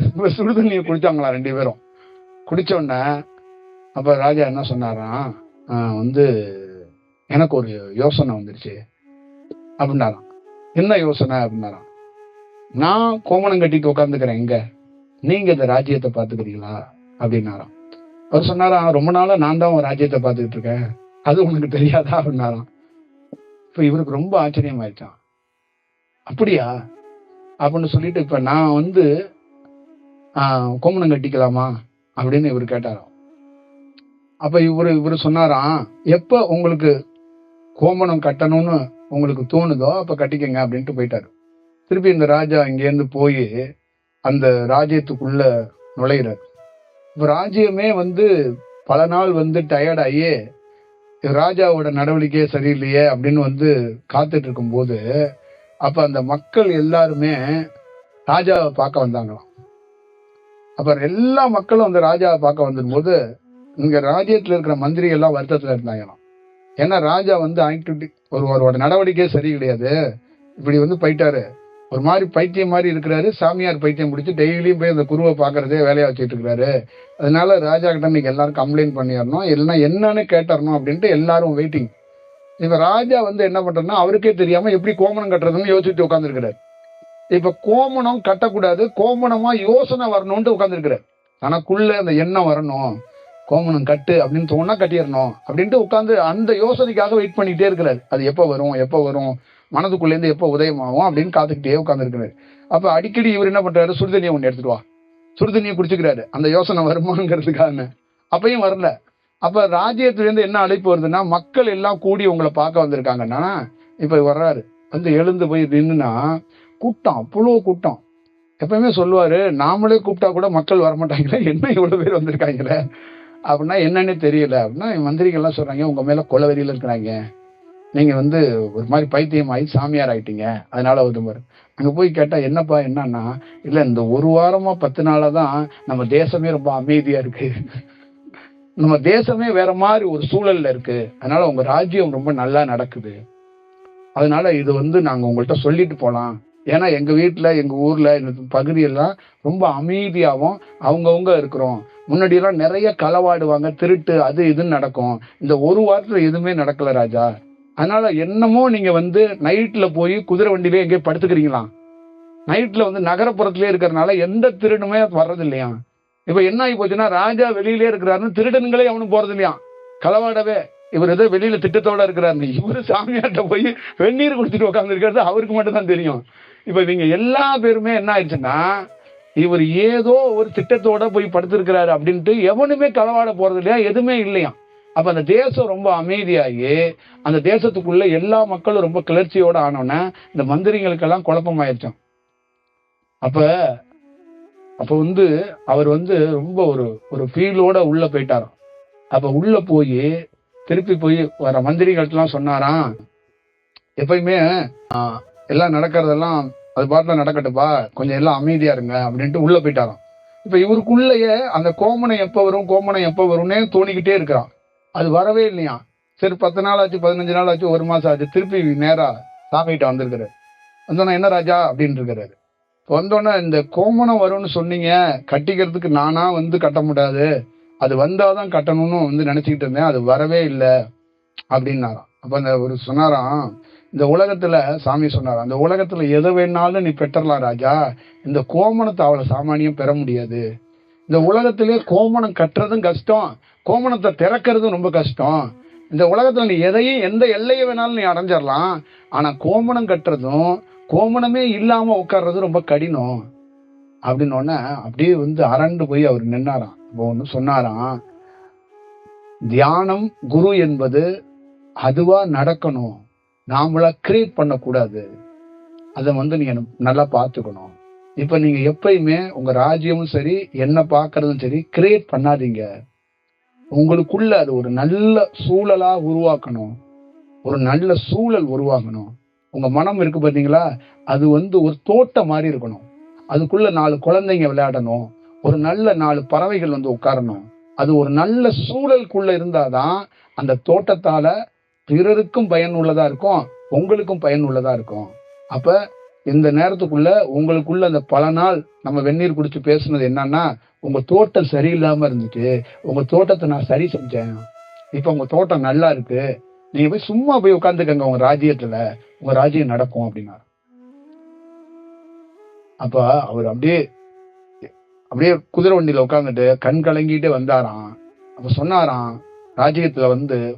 இப்போ சுடு தண்ணியை குடிச்சாங்களாம் 2 பேரும். குடிச்ச உடனே அப்ப ராஜா என்ன சொன்னாராம், வந்து எனக்கு ஒரு யோசனை வந்துருச்சு அப்படின்னாராம். என்ன யோசனை அப்படின்னாராம். நான் கோமணம் கட்டிட்டு உட்காந்துக்கிறேன் இங்க, நீங்க இந்த ராஜ்யத்தை பாத்துக்கிறீங்களா அப்படின்னாராம். அவர் சொன்னாராம், ரொம்ப நாளா நான் தான் உன் ராஜ்யத்தை பார்த்துக்கிட்டு இருக்கேன், அது உனக்கு தெரியாதா அப்படின்னாராம். இப்ப இவருக்கு ரொம்ப ஆச்சரியமாயிடுச்சான். அப்படியா அப்படின்னு சொல்லிட்டு இப்ப நான் வந்து கோமணம் கட்டிக்கலாமா அப்படின்னு இவர் கேட்டாராம். அப்ப இவரு சொன்னாராம், எப்ப உங்களுக்கு கோமணம் கட்டணும்னு உங்களுக்கு தோணுதோ அப்ப கட்டிக்கங்க அப்படின்ட்டு போயிட்டாரு. திருப்பி இந்த ராஜா இங்கேருந்து போய் அந்த ராஜ்யத்துக்குள்ள நுழையிறாரு. இப்ப ராஜ்யமே வந்து பல நாள் வந்து டயர்ட் ஆகி ராஜாவோட நடவடிக்கையே சரியில்லையே அப்படின்னு வந்து காத்துட்டு இருக்கும் போது, அப்ப அந்த மக்கள் எல்லாருமே ராஜாவை பார்க்க வந்தாங்களாம். அப்ப எல்லா மக்களும் அந்த ராஜாவை பார்க்க வந்திருக்கும் போது இங்க ராஜ்யத்துல இருக்கிற மந்திரி எல்லாம் வருத்தத்துல இருந்தாங்களாம். ஏன்னா ராஜா வந்து ஆக்டிவிட்டி ஒருவரோட நடவடிக்கையே சரி கிடையாது, இப்படி வந்து போயிட்டாரு, ஒரு மாதிரி பைத்தியம் மாதிரி இருக்கிறாரு, சாமியார் பைத்தியம் பிடிச்சி டெய்லியும் போய் அந்த குருவை பாக்குறதே வேலையா வச்சுட்டு இருக்காரு, அதனால ராஜா கிட்ட இன்னைக்கு எல்லாரும் கம்ப்ளைண்ட் பண்ணிடணும், இல்லைன்னா என்னன்னு கேட்டறணும் அப்படின்ட்டு எல்லாரும் வெயிட்டிங். இப்ப ராஜா வந்து என்ன பண்றதுன்னா அவருக்கே தெரியாம எப்படி கோமணம் கட்டுறதுன்னு யோசிச்சுட்டு உட்காந்துருக்கிறாரு. இப்ப கோமணம் கட்டக்கூடாது, கோமணமா யோசனை வரணும்னு உட்காந்துருக்கிறார். தனக்குள்ள அந்த எண்ணம் வரணும், கோமணம் கட்டு அப்படின்னு தோணா கட்டிடணும் அப்படின்ட்டு உட்காந்து அந்த யோசனைக்காக வெயிட் பண்ணிட்டே இருக்கிறாரு. அது எப்ப வரும் மனதுக்குள்ள இருந்து எப்ப உதயமாகும் அப்படின்னு காத்துக்கிட்டே உட்கார்ந்து இருக்கிறாரு. அப்ப அடிக்கடி இவர் என்ன பண்றாரு, சுடுதண்ணியை ஒண்ணு எடுத்துட்டு வா, சுடுதண்ணியை குடிச்சுக்கிறாரு அந்த யோசனை வருமானங்கிறதுக்காக. அப்பயும் வரல. அப்ப ராஜ்யத்திலிருந்து என்ன அழைப்பு வருதுன்னா, மக்கள் எல்லாம் கூடி உங்களை பார்க்க வந்திருக்காங்கன்னா, இப்ப வர்றாரு வந்து எழுந்து போய் நின்னுனா கூட்டம், அவ்வளோ கூட்டம். எப்பவுமே சொல்லுவாரு, நாமளே கூப்பிட்டா கூட மக்கள் வரமாட்டாங்களே, என்ன இவ்வளவு பேர் வந்திருக்காங்களே அப்படின்னா என்னன்னே தெரியல அப்படின்னா, மந்திரிகள்லாம் சொல்றாங்க உங்க மேல கொலவெறியில இருக்கிறாங்க, நீங்க வந்து ஒரு மாதிரி பைத்தியம் ஆகி சாமியார் ஆயிட்டீங்க, அதனால வந்து அங்க போய் கேட்டா என்னப்பா என்னன்னா, இல்ல இந்த 1 வாரமா 10 நாளா தான் நம்ம தேசமே ரொம்ப அமைதியா இருக்கு, நம்ம தேசமே வேற மாதிரி ஒரு சூழல்ல இருக்கு, அதனால உங்க ராஜ்யம் ரொம்ப நல்லா நடக்குது, அதனால இது வந்து நாங்க உங்கள்கிட்ட சொல்லிட்டு போலாம், ஏன்னா எங்க வீட்டுல எங்க ஊர்ல இந்த பகுதியெல்லாம் ரொம்ப அமைதியாவும் அவங்கவுங்க இருக்கிறோம், முன்னாடி எல்லாம் நிறைய களவாடுவாங்க, திருட்டு அது இதுன்னு நடக்கும், இந்த 1 வாரத்துல எதுவுமே நடக்கல ராஜா, அதனால என்னமோ நீங்க வந்து நைட்ல போய் குதிரை வண்டியிலே எங்கேயும் படுத்துக்கிறீங்களா, நைட்ல வந்து நகரப்புறத்திலே இருக்கிறதுனால எந்த திருடுமே வர்றது இல்லையா, இப்ப என்ன ஆகி போச்சுன்னா ராஜா வெளியிலே இருக்கிறாருன்னு திருடன்களே அவனும் போறது இல்லையா, களவாடவே இவர் ஏதோ வெளியில திட்டத்தோட இருக்கிறாரு, இவரு சாமியார்ட்ட போய் வெந்நீர் குடிச்சிட்டு உட்கார்ந்து இருக்கிறது அவருக்கு மட்டும் தான் தெரியும். இப்ப இவங்க எல்லா பேருமே என்ன ஆயிடுச்சுன்னா, இவர் ஏதோ ஒரு திட்டத்தோட போய் படுத்திருக்கிறாரு அப்படின்ட்டு எவனுமே களவாட போறது இல்லையா, எதுவுமே இல்லையா. அப்ப அந்த தேசம் ரொம்ப அமைதியாகி அந்த தேசத்துக்குள்ள எல்லா மக்களும் ரொம்ப கிளர்ச்சியோட ஆனோன்னா இந்த மந்திரிகளுக்கெல்லாம் குழப்பம் ஆயிடுச்சான். அப்ப அப்ப வந்து அவர் வந்து ரொம்ப ஒரு ஃபீலோட உள்ள போயிட்டாராம். அப்ப உள்ள போய் திருப்பி போய் வர மந்திரிகள்லாம் சொன்னாராம், எப்பயுமே எல்லாம் நடக்கிறதெல்லாம் அது பாட்டுல நடக்கட்டுப்பா, கொஞ்சம் எல்லாம் அமைதியா இருங்க அப்படின்ட்டு உள்ள போயிட்டாராம். இப்ப இவருக்குள்ளேயே அந்த கோமணம் எப்ப வரும்னே தோணிக்கிட்டே இருக்கிறான், அது வரவே இல்லையா. சரி 10 நாள் ஆச்சு, 15 நாள் ஆச்சு, 1 மாசம் ஆச்சு, திருப்பி நேரா சாமிகிட்ட வந்திருக்கிறாரு. வந்தோன்னா என்ன ராஜா அப்படின்னு இருக்கிறாரு. வந்தோன்னா இந்த கோமணம் வரும்னு சொன்னீங்க, கட்டிக்கிறதுக்கு நானா வந்து கட்ட முடியாது, அது வந்தாதான் கட்டணும்னு வந்து நினைச்சுக்கிட்டு இருந்தேன், அது வரவே இல்லை அப்படின்னாராம். அப்ப அந்த ஒரு சொன்னாராம், இந்த உலகத்துல சாமி சொன்னார், அந்த உலகத்துல எதை வேணாலும் நீ பெற்றலாம் ராஜா, இந்த கோமணத்தை அவளை சாமானியம் பெற முடியாது. இந்த உலகத்திலே கோமணம் கட்டுறதும் கஷ்டம், கோமணத்தை திறக்கிறதும் ரொம்ப கஷ்டம். இந்த உலகத்துல நீ எதையும் எந்த எல்லையை வேணாலும் நீ அடைஞ்சிடலாம், ஆனா கோமணம் கட்டுறதும் கோமணமே இல்லாம உட்கார்றது ரொம்ப கடினம் அப்படின்னு அப்படியே அரண்டு போய் அவர் நின்னாராம். இப்போ ஒண்ணு சொன்னாராம், தியானம் குரு என்பது அதுவா நடக்கணும், நாமளா கிரியேட் பண்ணக்கூடாது. அதை நீங்க நல்லா பார்த்துக்கணும். இப்ப நீங்க எப்பயுமே உங்க ராஜ்யமும் சரி என்ன பாக்குறதும் சரி கிரியேட் பண்ணாதீங்க. உங்களுக்குள்ள அது ஒரு நல்ல சூழலா உருவாக்கணும், ஒரு நல்ல சூழல் உருவாக்கணும். உங்க மனம் இருக்கு பாத்தீங்களா, அது ஒரு தோட்டம் மாதிரி இருக்கணும். அதுக்குள்ள 4 குழந்தைங்க விளையாடணும், ஒரு நல்ல 4 பறவைகள் உட்காரணும். அது ஒரு நல்ல சூழலுக்குள்ள இருந்தாதான் அந்த தோட்டத்தால பிறருக்கும் பயன் உள்ளதா இருக்கும், உங்களுக்கும் பயன் உள்ளதா இருக்கும். அப்ப இந்த நேரத்துக்குள்ள உங்களுக்குள்ள அந்த பல நாள் நம்ம வெந்நீர் குடிச்சு பேசுனது என்னன்னா, உங்க தோட்டம் சரியில்லாம இருந்துச்சு, உங்க தோட்டத்தை நான் சரி செஞ்சேன், இப்ப உங்க தோட்டம் நல்லா இருக்கு, நீங்க போய் சும்மா போய் உட்காந்துக்கங்க உங்க ராஜ்யத்துல, உங்க ராஜ்யம் நடக்கும் அப்படின்னாரு. அப்ப அவர் அப்படியே அப்படியே குதிரை வண்டியில உட்காந்துட்டு கண் கலங்கிட்டு வந்தாராம். அப்ப சொன்னாராம், ராஜ்யத்துல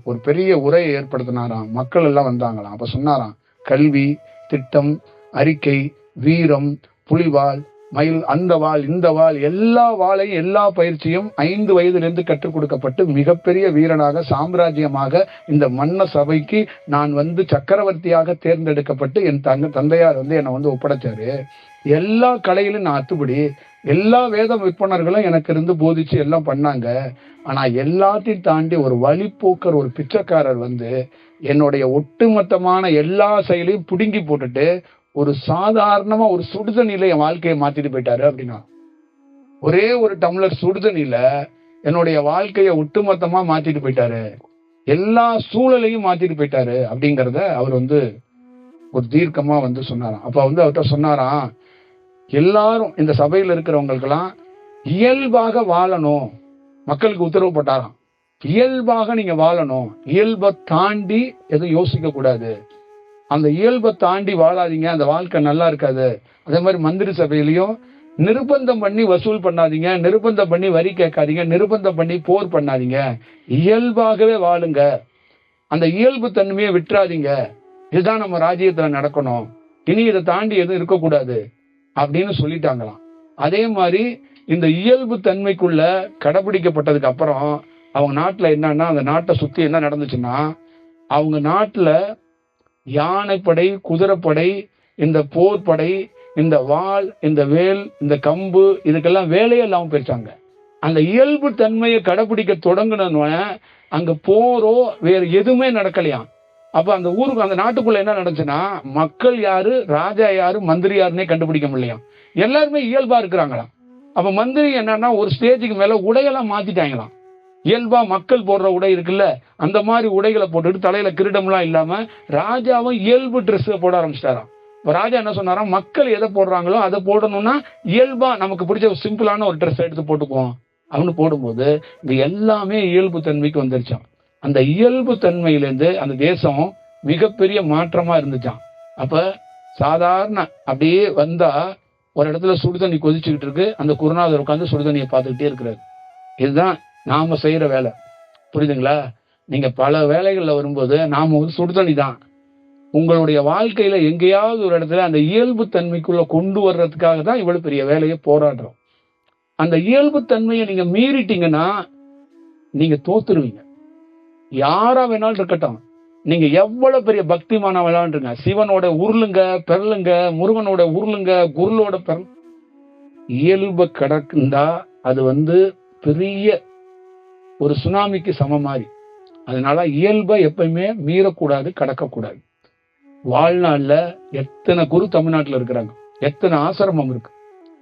ஒரு பெரிய உரையை ஏற்படுத்தினாராம், மக்கள் எல்லாம் வந்தாங்களாம். அப்ப சொன்னாராம், கல்வி, திட்டம், அறிக்கை, வீரம், புலிவாள், மயில், அந்த வாள் இந்த வாள், எல்லா வாளையும் எல்லா பயிற்சியும் 5 வயதிலிருந்து கற்றுக் கொடுக்கப்பட்டு மிகப்பெரிய வீரனாக சாம்ராஜ்யமாக இந்த மன்ன சபைக்கு நான் சக்கரவர்த்தியாக தேர்ந்தெடுக்கப்பட்டு என் தந்தையார் என்னை ஒப்படைச்சாரு. எல்லா கலையிலும் நான் அத்துப்படி, எல்லா வேத விற்பனர்களும் எனக்கு இருந்து போதிச்சு எல்லாம் பண்ணாங்க. ஆனா எல்லாத்தையும் தாண்டி ஒரு வழிப்போக்கர், ஒரு பிச்சைக்காரர் என்னுடைய ஒட்டுமொத்தமான எல்லா செயலையும் புடுங்கி போட்டுட்டு ஒரு சாதாரணமா ஒரு சுடுதண்ணில என் வாழ்க்கையை மாத்திட்டு போயிட்டாரு அப்படின்னா. ஒரே ஒரு டம்ளர் சுடுதண்ணில என்னுடைய வாழ்க்கையை ஒட்டுமொத்தமா மாத்திட்டு போயிட்டாரு, எல்லா சூழலையும் மாத்திட்டு போயிட்டாரு அப்படிங்கறத அவர் ஒரு தீர்க்கமா சொன்னாராம். அப்ப அவர்கிட்ட சொன்னாராம், எல்லாரும் இந்த சபையில இருக்கிறவங்களுக்கெல்லாம் இயல்பாக வாழணும், மக்களுக்கு உத்தரவு போட்டாராம். இயல்பாக நீங்க வாழணும், இயல்பை தாண்டி எதுவும் யோசிக்க கூடாது, அந்த இயல்பை தாண்டி வாழாதீங்க, அந்த வாழ்க்கை நல்லா இருக்காது. அதே மாதிரி மந்திரி சபையிலையும் நிர்பந்தம் பண்ணி வசூல் பண்ணாதீங்க, நிர்பந்தம் பண்ணி வரி கேட்காதீங்க, நிர்பந்தம் பண்ணி போர் பண்ணாதீங்க, இயல்பாகவே வாழுங்க, அந்த இயல்பு தன்மையை விட்டுறாதீங்க, இதுதான் நம்ம ராஜ்யத்துல நடக்கணும், இனி இதை தாண்டி எதுவும் இருக்கக்கூடாது அப்படின்னு சொல்லிட்டாங்களாம். அதே மாதிரி இந்த இயல்பு தன்மைக்குள்ள கடைபிடிக்கப்பட்டதுக்கு அப்புறம் அவங்க நாட்டுல என்னன்னா, அந்த நாட்டை சுத்தி என்ன நடந்துச்சுன்னா, அவங்க நாட்டுல யானைப்படை, குதிரைப்படை, இந்த போர் படை, இந்த வாள், இந்த வேல், இந்த கம்பு, இதுக்கெல்லாம் வேலையே இல்லாம போயிடுச்சாங்க. அந்த இயல்பு தன்மையை கடைபிடிக்க தொடங்கின அங்க போரோ வேற எதுவுமே நடக்கலையாம். அப்ப அந்த ஊருக்கு, அந்த நாட்டுக்குள்ள என்ன நடந்துச்சுன்னா, மக்கள் யாரு, ராஜா யாரு, மந்திரி யாருன்னே கண்டுபிடிக்க முடியலையாம். எல்லாருமே இயல்பா இருக்கிறாங்களாம். அப்ப மந்திரி என்னன்னா, ஒரு ஸ்டேஜுக்கு மேல உடையெல்லாம் மாத்திட்டாங்களாம். இயல்பா மக்கள் போடுற உடை இருக்குல்ல, அந்த மாதிரி உடைகளை போட்டுட்டு தலையில கிரீடம்லாம் இல்லாம ராஜாவும் இயல்பு ட்ரெஸ் போட ஆரம்பிச்சிட்டாராம். இப்ப ராஜா என்ன சொன்னாராம், மக்கள் எதை போடுறாங்களோ அதை போடணும்னா இயல்பா நமக்கு பிடிச்ச ஒரு சிம்பிளான ஒரு ட்ரெஸ் எடுத்து போட்டுக்குவோம் அப்படின்னு போடும்போது இது எல்லாமே இயல்பு தன்மைக்கு வந்துருச்சான். அந்த இயல்பு தன்மையிலேருந்து அந்த தேசம் மிகப்பெரிய மாற்றமா இருந்துச்சான். அப்ப சாதாரண அப்படியே வந்தா ஒரு இடத்துல சுடுதண்ணி கொதிச்சுக்கிட்டு இருக்கு, அந்த குருநாதர் உட்காந்து சுடுதண்ணியை பார்த்துக்கிட்டே இருக்கிறாரு. இதுதான் நாம செய்யற வேலை, புரியுதுங்களா? நீங்க பல வேலைகள்ல வரும்போது நாம சுடுதண்ணி தான். உங்களுடைய வாழ்க்கையில எங்கேயாவது ஒரு இடத்துல அந்த இயல்பு தன்மைக்குள்ள கொண்டு வர்றதுக்காக தான் இவ்வளவு பெரிய வேலையை போராடுறோம். அந்த இயல்பு தன்மையை நீங்க மீறிட்டீங்கன்னா நீங்க தோத்துருவீங்க. யாரா வேணாலும் இருக்கட்டும், நீங்க எவ்வளவு பெரிய பக்திமான விளையாண்டுருங்க, சிவனோட உருளுங்க பெறலுங்க, முருகனோட உருளுங்க, குருளோட பெறல், இயல்பு கடக்குந்தா அது பெரிய ஒரு சுனாமிக்கு சமம் மாதிரி. அதனால இயல்பை எப்பயுமே மீறக்கூடாது, கடக்கக்கூடாது. வாழ்நாள்ல எத்தனை குரு தமிழ்நாட்டுல இருக்கிறாங்க, எத்தனை ஆசிரமம் இருக்கு.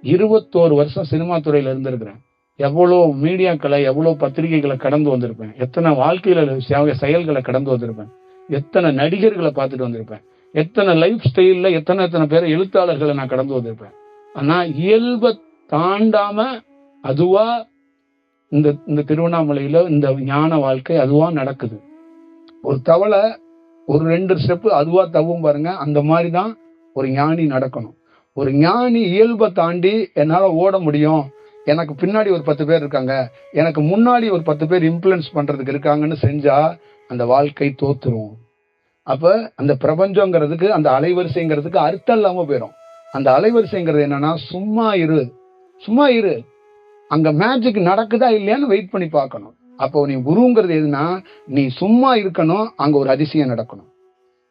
21 வருஷம் சினிமா துறையில இருந்திருக்கிறேன், எவ்வளவு மீடியாக்களை, எவ்வளவு பத்திரிகைகளை கடந்து வந்திருப்பேன், எத்தனை வாழ்க்கையில செயல்களை கடந்து வந்திருப்பேன், எத்தனை நடிகர்களை பார்த்துட்டு வந்திருப்பேன், எத்தனை லைஃப் ஸ்டைல்ல எத்தனை பேர் எழுத்தாளர்களை நான் கடந்து வந்திருப்பேன். ஆனா இயல்பை தாண்டாம அதுவா இந்த திருவண்ணாமலையில இந்த ஞான வாழ்க்கை அதுவா நடக்குது. ஒரு தவளை ஒரு 2 ஸ்டெப் அதுவா தவும் பாருங்க. அந்த மாதிரிதான் ஒரு ஞானி நடக்கணும். ஒரு ஞானி இயல்பை தாண்டி என்னால ஓட முடியும், எனக்கு பின்னாடி ஒரு 10 பேர் இருக்காங்க, எனக்கு முன்னாடி ஒரு 10 பேர் இன்ஃப்ளூயன்ஸ் பண்றதுக்கு இருக்காங்கன்னு செஞ்சா அந்த வாழ்க்கை தோத்துரும். அப்ப அந்த பிரபஞ்சங்கிறதுக்கு, அந்த அலைவரிசைங்கிறதுக்கு அர்த்தம் இல்லாம போயிடும். அந்த அலைவரிசைங்கிறது என்னன்னா, சும்மா இரு, சும்மா இரு, அங்க மேஜிக் நடக்குதா இல்லையான்னு வெயிட் பண்ணி பார்க்கணும். அப்போ நீ குருங்கிறது எதுனா, நீ சும்மா இருக்கணும், அங்க ஒரு அதிசயம் நடக்கணும்.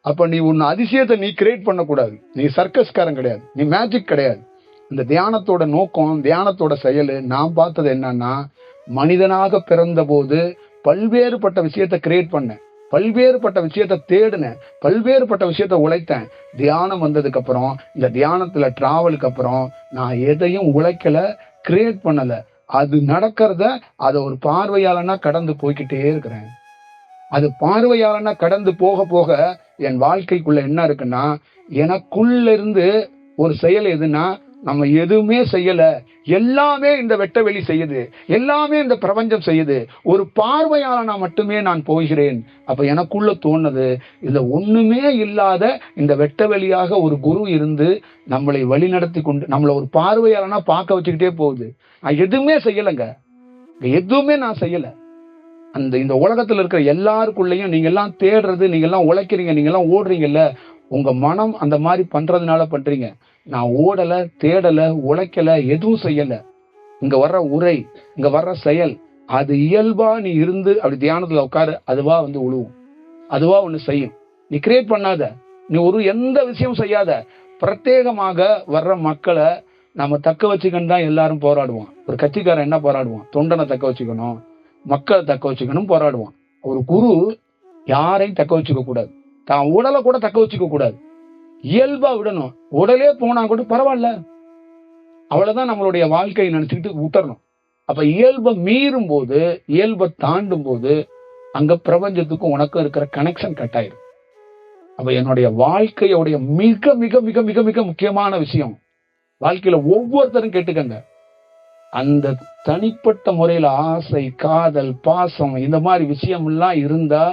அப்ப நீ உன் அதிசயத்தை நீ கிரியேட் பண்ணக்கூடாது. நீ சர்க்கஸ்காரன் கிடையாது, நீ மேஜிக் கிடையாது. இந்த தியானத்தோட நோக்கம், தியானத்தோட செயல் நான் பார்த்தது என்னன்னா, மனிதனாக பிறந்த போது பல்வேறுபட்ட விஷயத்தை கிரியேட் பண்ணேன், பல்வேறுபட்ட விஷயத்தை தேடினேன், பல்வேறுபட்ட விஷயத்தை உழைத்தேன். தியானம் வந்ததுக்கு அப்புறம், இந்த தியானத்துல டிராவலுக்கு அப்புறம் நான் எதையும் உழைக்கல, கிரியேட் பண்ணல. அது நடக்கிறத அதை ஒரு பார்வையாளனா கடந்து போய்கிட்டே இருக்கிறேன். அது பார்வையாளனா கடந்து போக போக என் வாழ்க்கைக்குள்ள என்ன இருக்குன்னா, எனக்குள்ள இருந்து ஒரு செயல் எதுனா, நம்ம எதுவுமே செய்யல, எல்லாமே இந்த வெட்டவெளி செய்யுது, எல்லாமே இந்த பிரபஞ்சம் செய்யுது, ஒரு பார்வையாளனா மட்டுமே நான் போகிறேன். அப்ப எனக்குள்ள தோணுது, இந்த ஒண்ணுமே இல்லாத இந்த வெட்டவெளியாக ஒரு குரு இருந்து நம்மளை வழிநடத்தி கொண்டு நம்மளை ஒரு பார்வையாளனா பார்க்க வச்சுக்கிட்டே போகுது. நான் எதுவுமே செய்யலைங்க, எதுவுமே நான் செய்யல. இந்த உலகத்துல இருக்கிற எல்லாருக்குள்ளயும் நீங்க எல்லாம் தேடுறது, நீங்க எல்லாம் உழைக்கிறீங்க, நீங்க எல்லாம் ஓடுறீங்கல்ல, உங்க மனம் அந்த மாதிரி பண்றதுனால பண்றீங்க. நான் ஓடல, தேடல, உழைக்கல, எதுவும் செய்யல. இங்க வர்ற உரை, இங்க வர்ற செயல், அது இயல்பா நீ இருந்து அப்படி தியானத்துல உட்காரு, அதுவா வந்து உழுவும், அதுவா ஒண்ணு செய்யும். நீ கிரியேட் பண்ணாத, நீ எந்த விஷயம் செய்யாத. பிரத்யேகமாக வர்ற மக்களை நம்ம தக்க வச்சுக்கணும் தான் எல்லாரும் போராடுவான். ஒரு கட்சிக்காரன் என்ன போராடுவான்? தொண்டனை தக்க வச்சுக்கணும், மக்களை தக்க வச்சுக்கணும் போராடுவான். ஒரு குரு யாரையும் தக்க வச்சுக்க கூடாது, தான் உடலை கூட தக்க வச்சுக்க கூடாது, இயல்பா விடணும். உடலே போனா கூட பரவாயில்ல, அவ்வளவுதான் நம்மளுடைய வாழ்க்கையை நினைச்சுக்கிட்டு விட்டுறணும். அப்ப இயல்பை மீறும் போது, இயல்பை தாண்டும் போது அங்க பிரபஞ்சத்துக்கும் உனக்கும் இருக்கிற கனெக்ஷன் கட் ஆயிரும். அப்ப என்னுடைய வாழ்க்கையோடைய மிக மிக மிக மிக மிக முக்கியமான விஷயம், வாழ்க்கையில ஒவ்வொருத்தரும் கேட்டுக்கங்க, அந்த தனிப்பட்ட முறையில ஆசை, காதல், பாசம் இந்த மாதிரி விஷயம் எல்லாம் இருந்தா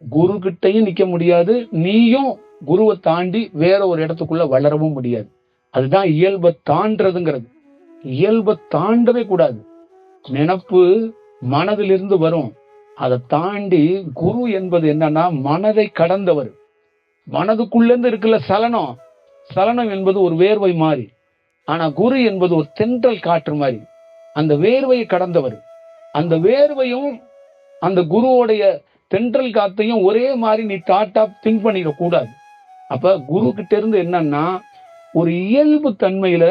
குரு கிட்டையும் நிக்க முடியாது, நீயும் குருவை தாண்டி வேற ஒரு இடத்துக்குள்ள வளரவும் முடியாது. அதுதான் இயல்பை தாண்டதுங்கிறது. இயல்பை தாண்டவே கூடாது. நினப்பு மனதிலிருந்து வரும், அதை தாண்டி குரு என்பது என்னன்னா மனதை கடந்தவர். மனதுக்குள்ள இருந்து இருக்குல்ல சலனம், சலனம் என்பது ஒரு வேர்வை மாதிரி. ஆனா குரு என்பது ஒரு தென்றல் காற்று மாதிரி, அந்த வேர்வையை கடந்தவர். அந்த வேர்வையும் அந்த குருவோடைய தென்றல் காத்தையும் ஒரே மாதிரி நீ தாட்டா திங்க் பண்ணிட கூடாது. அப்ப குரு கிட்ட இருந்து என்னன்னா, ஒரு இயல்பு தன்மையில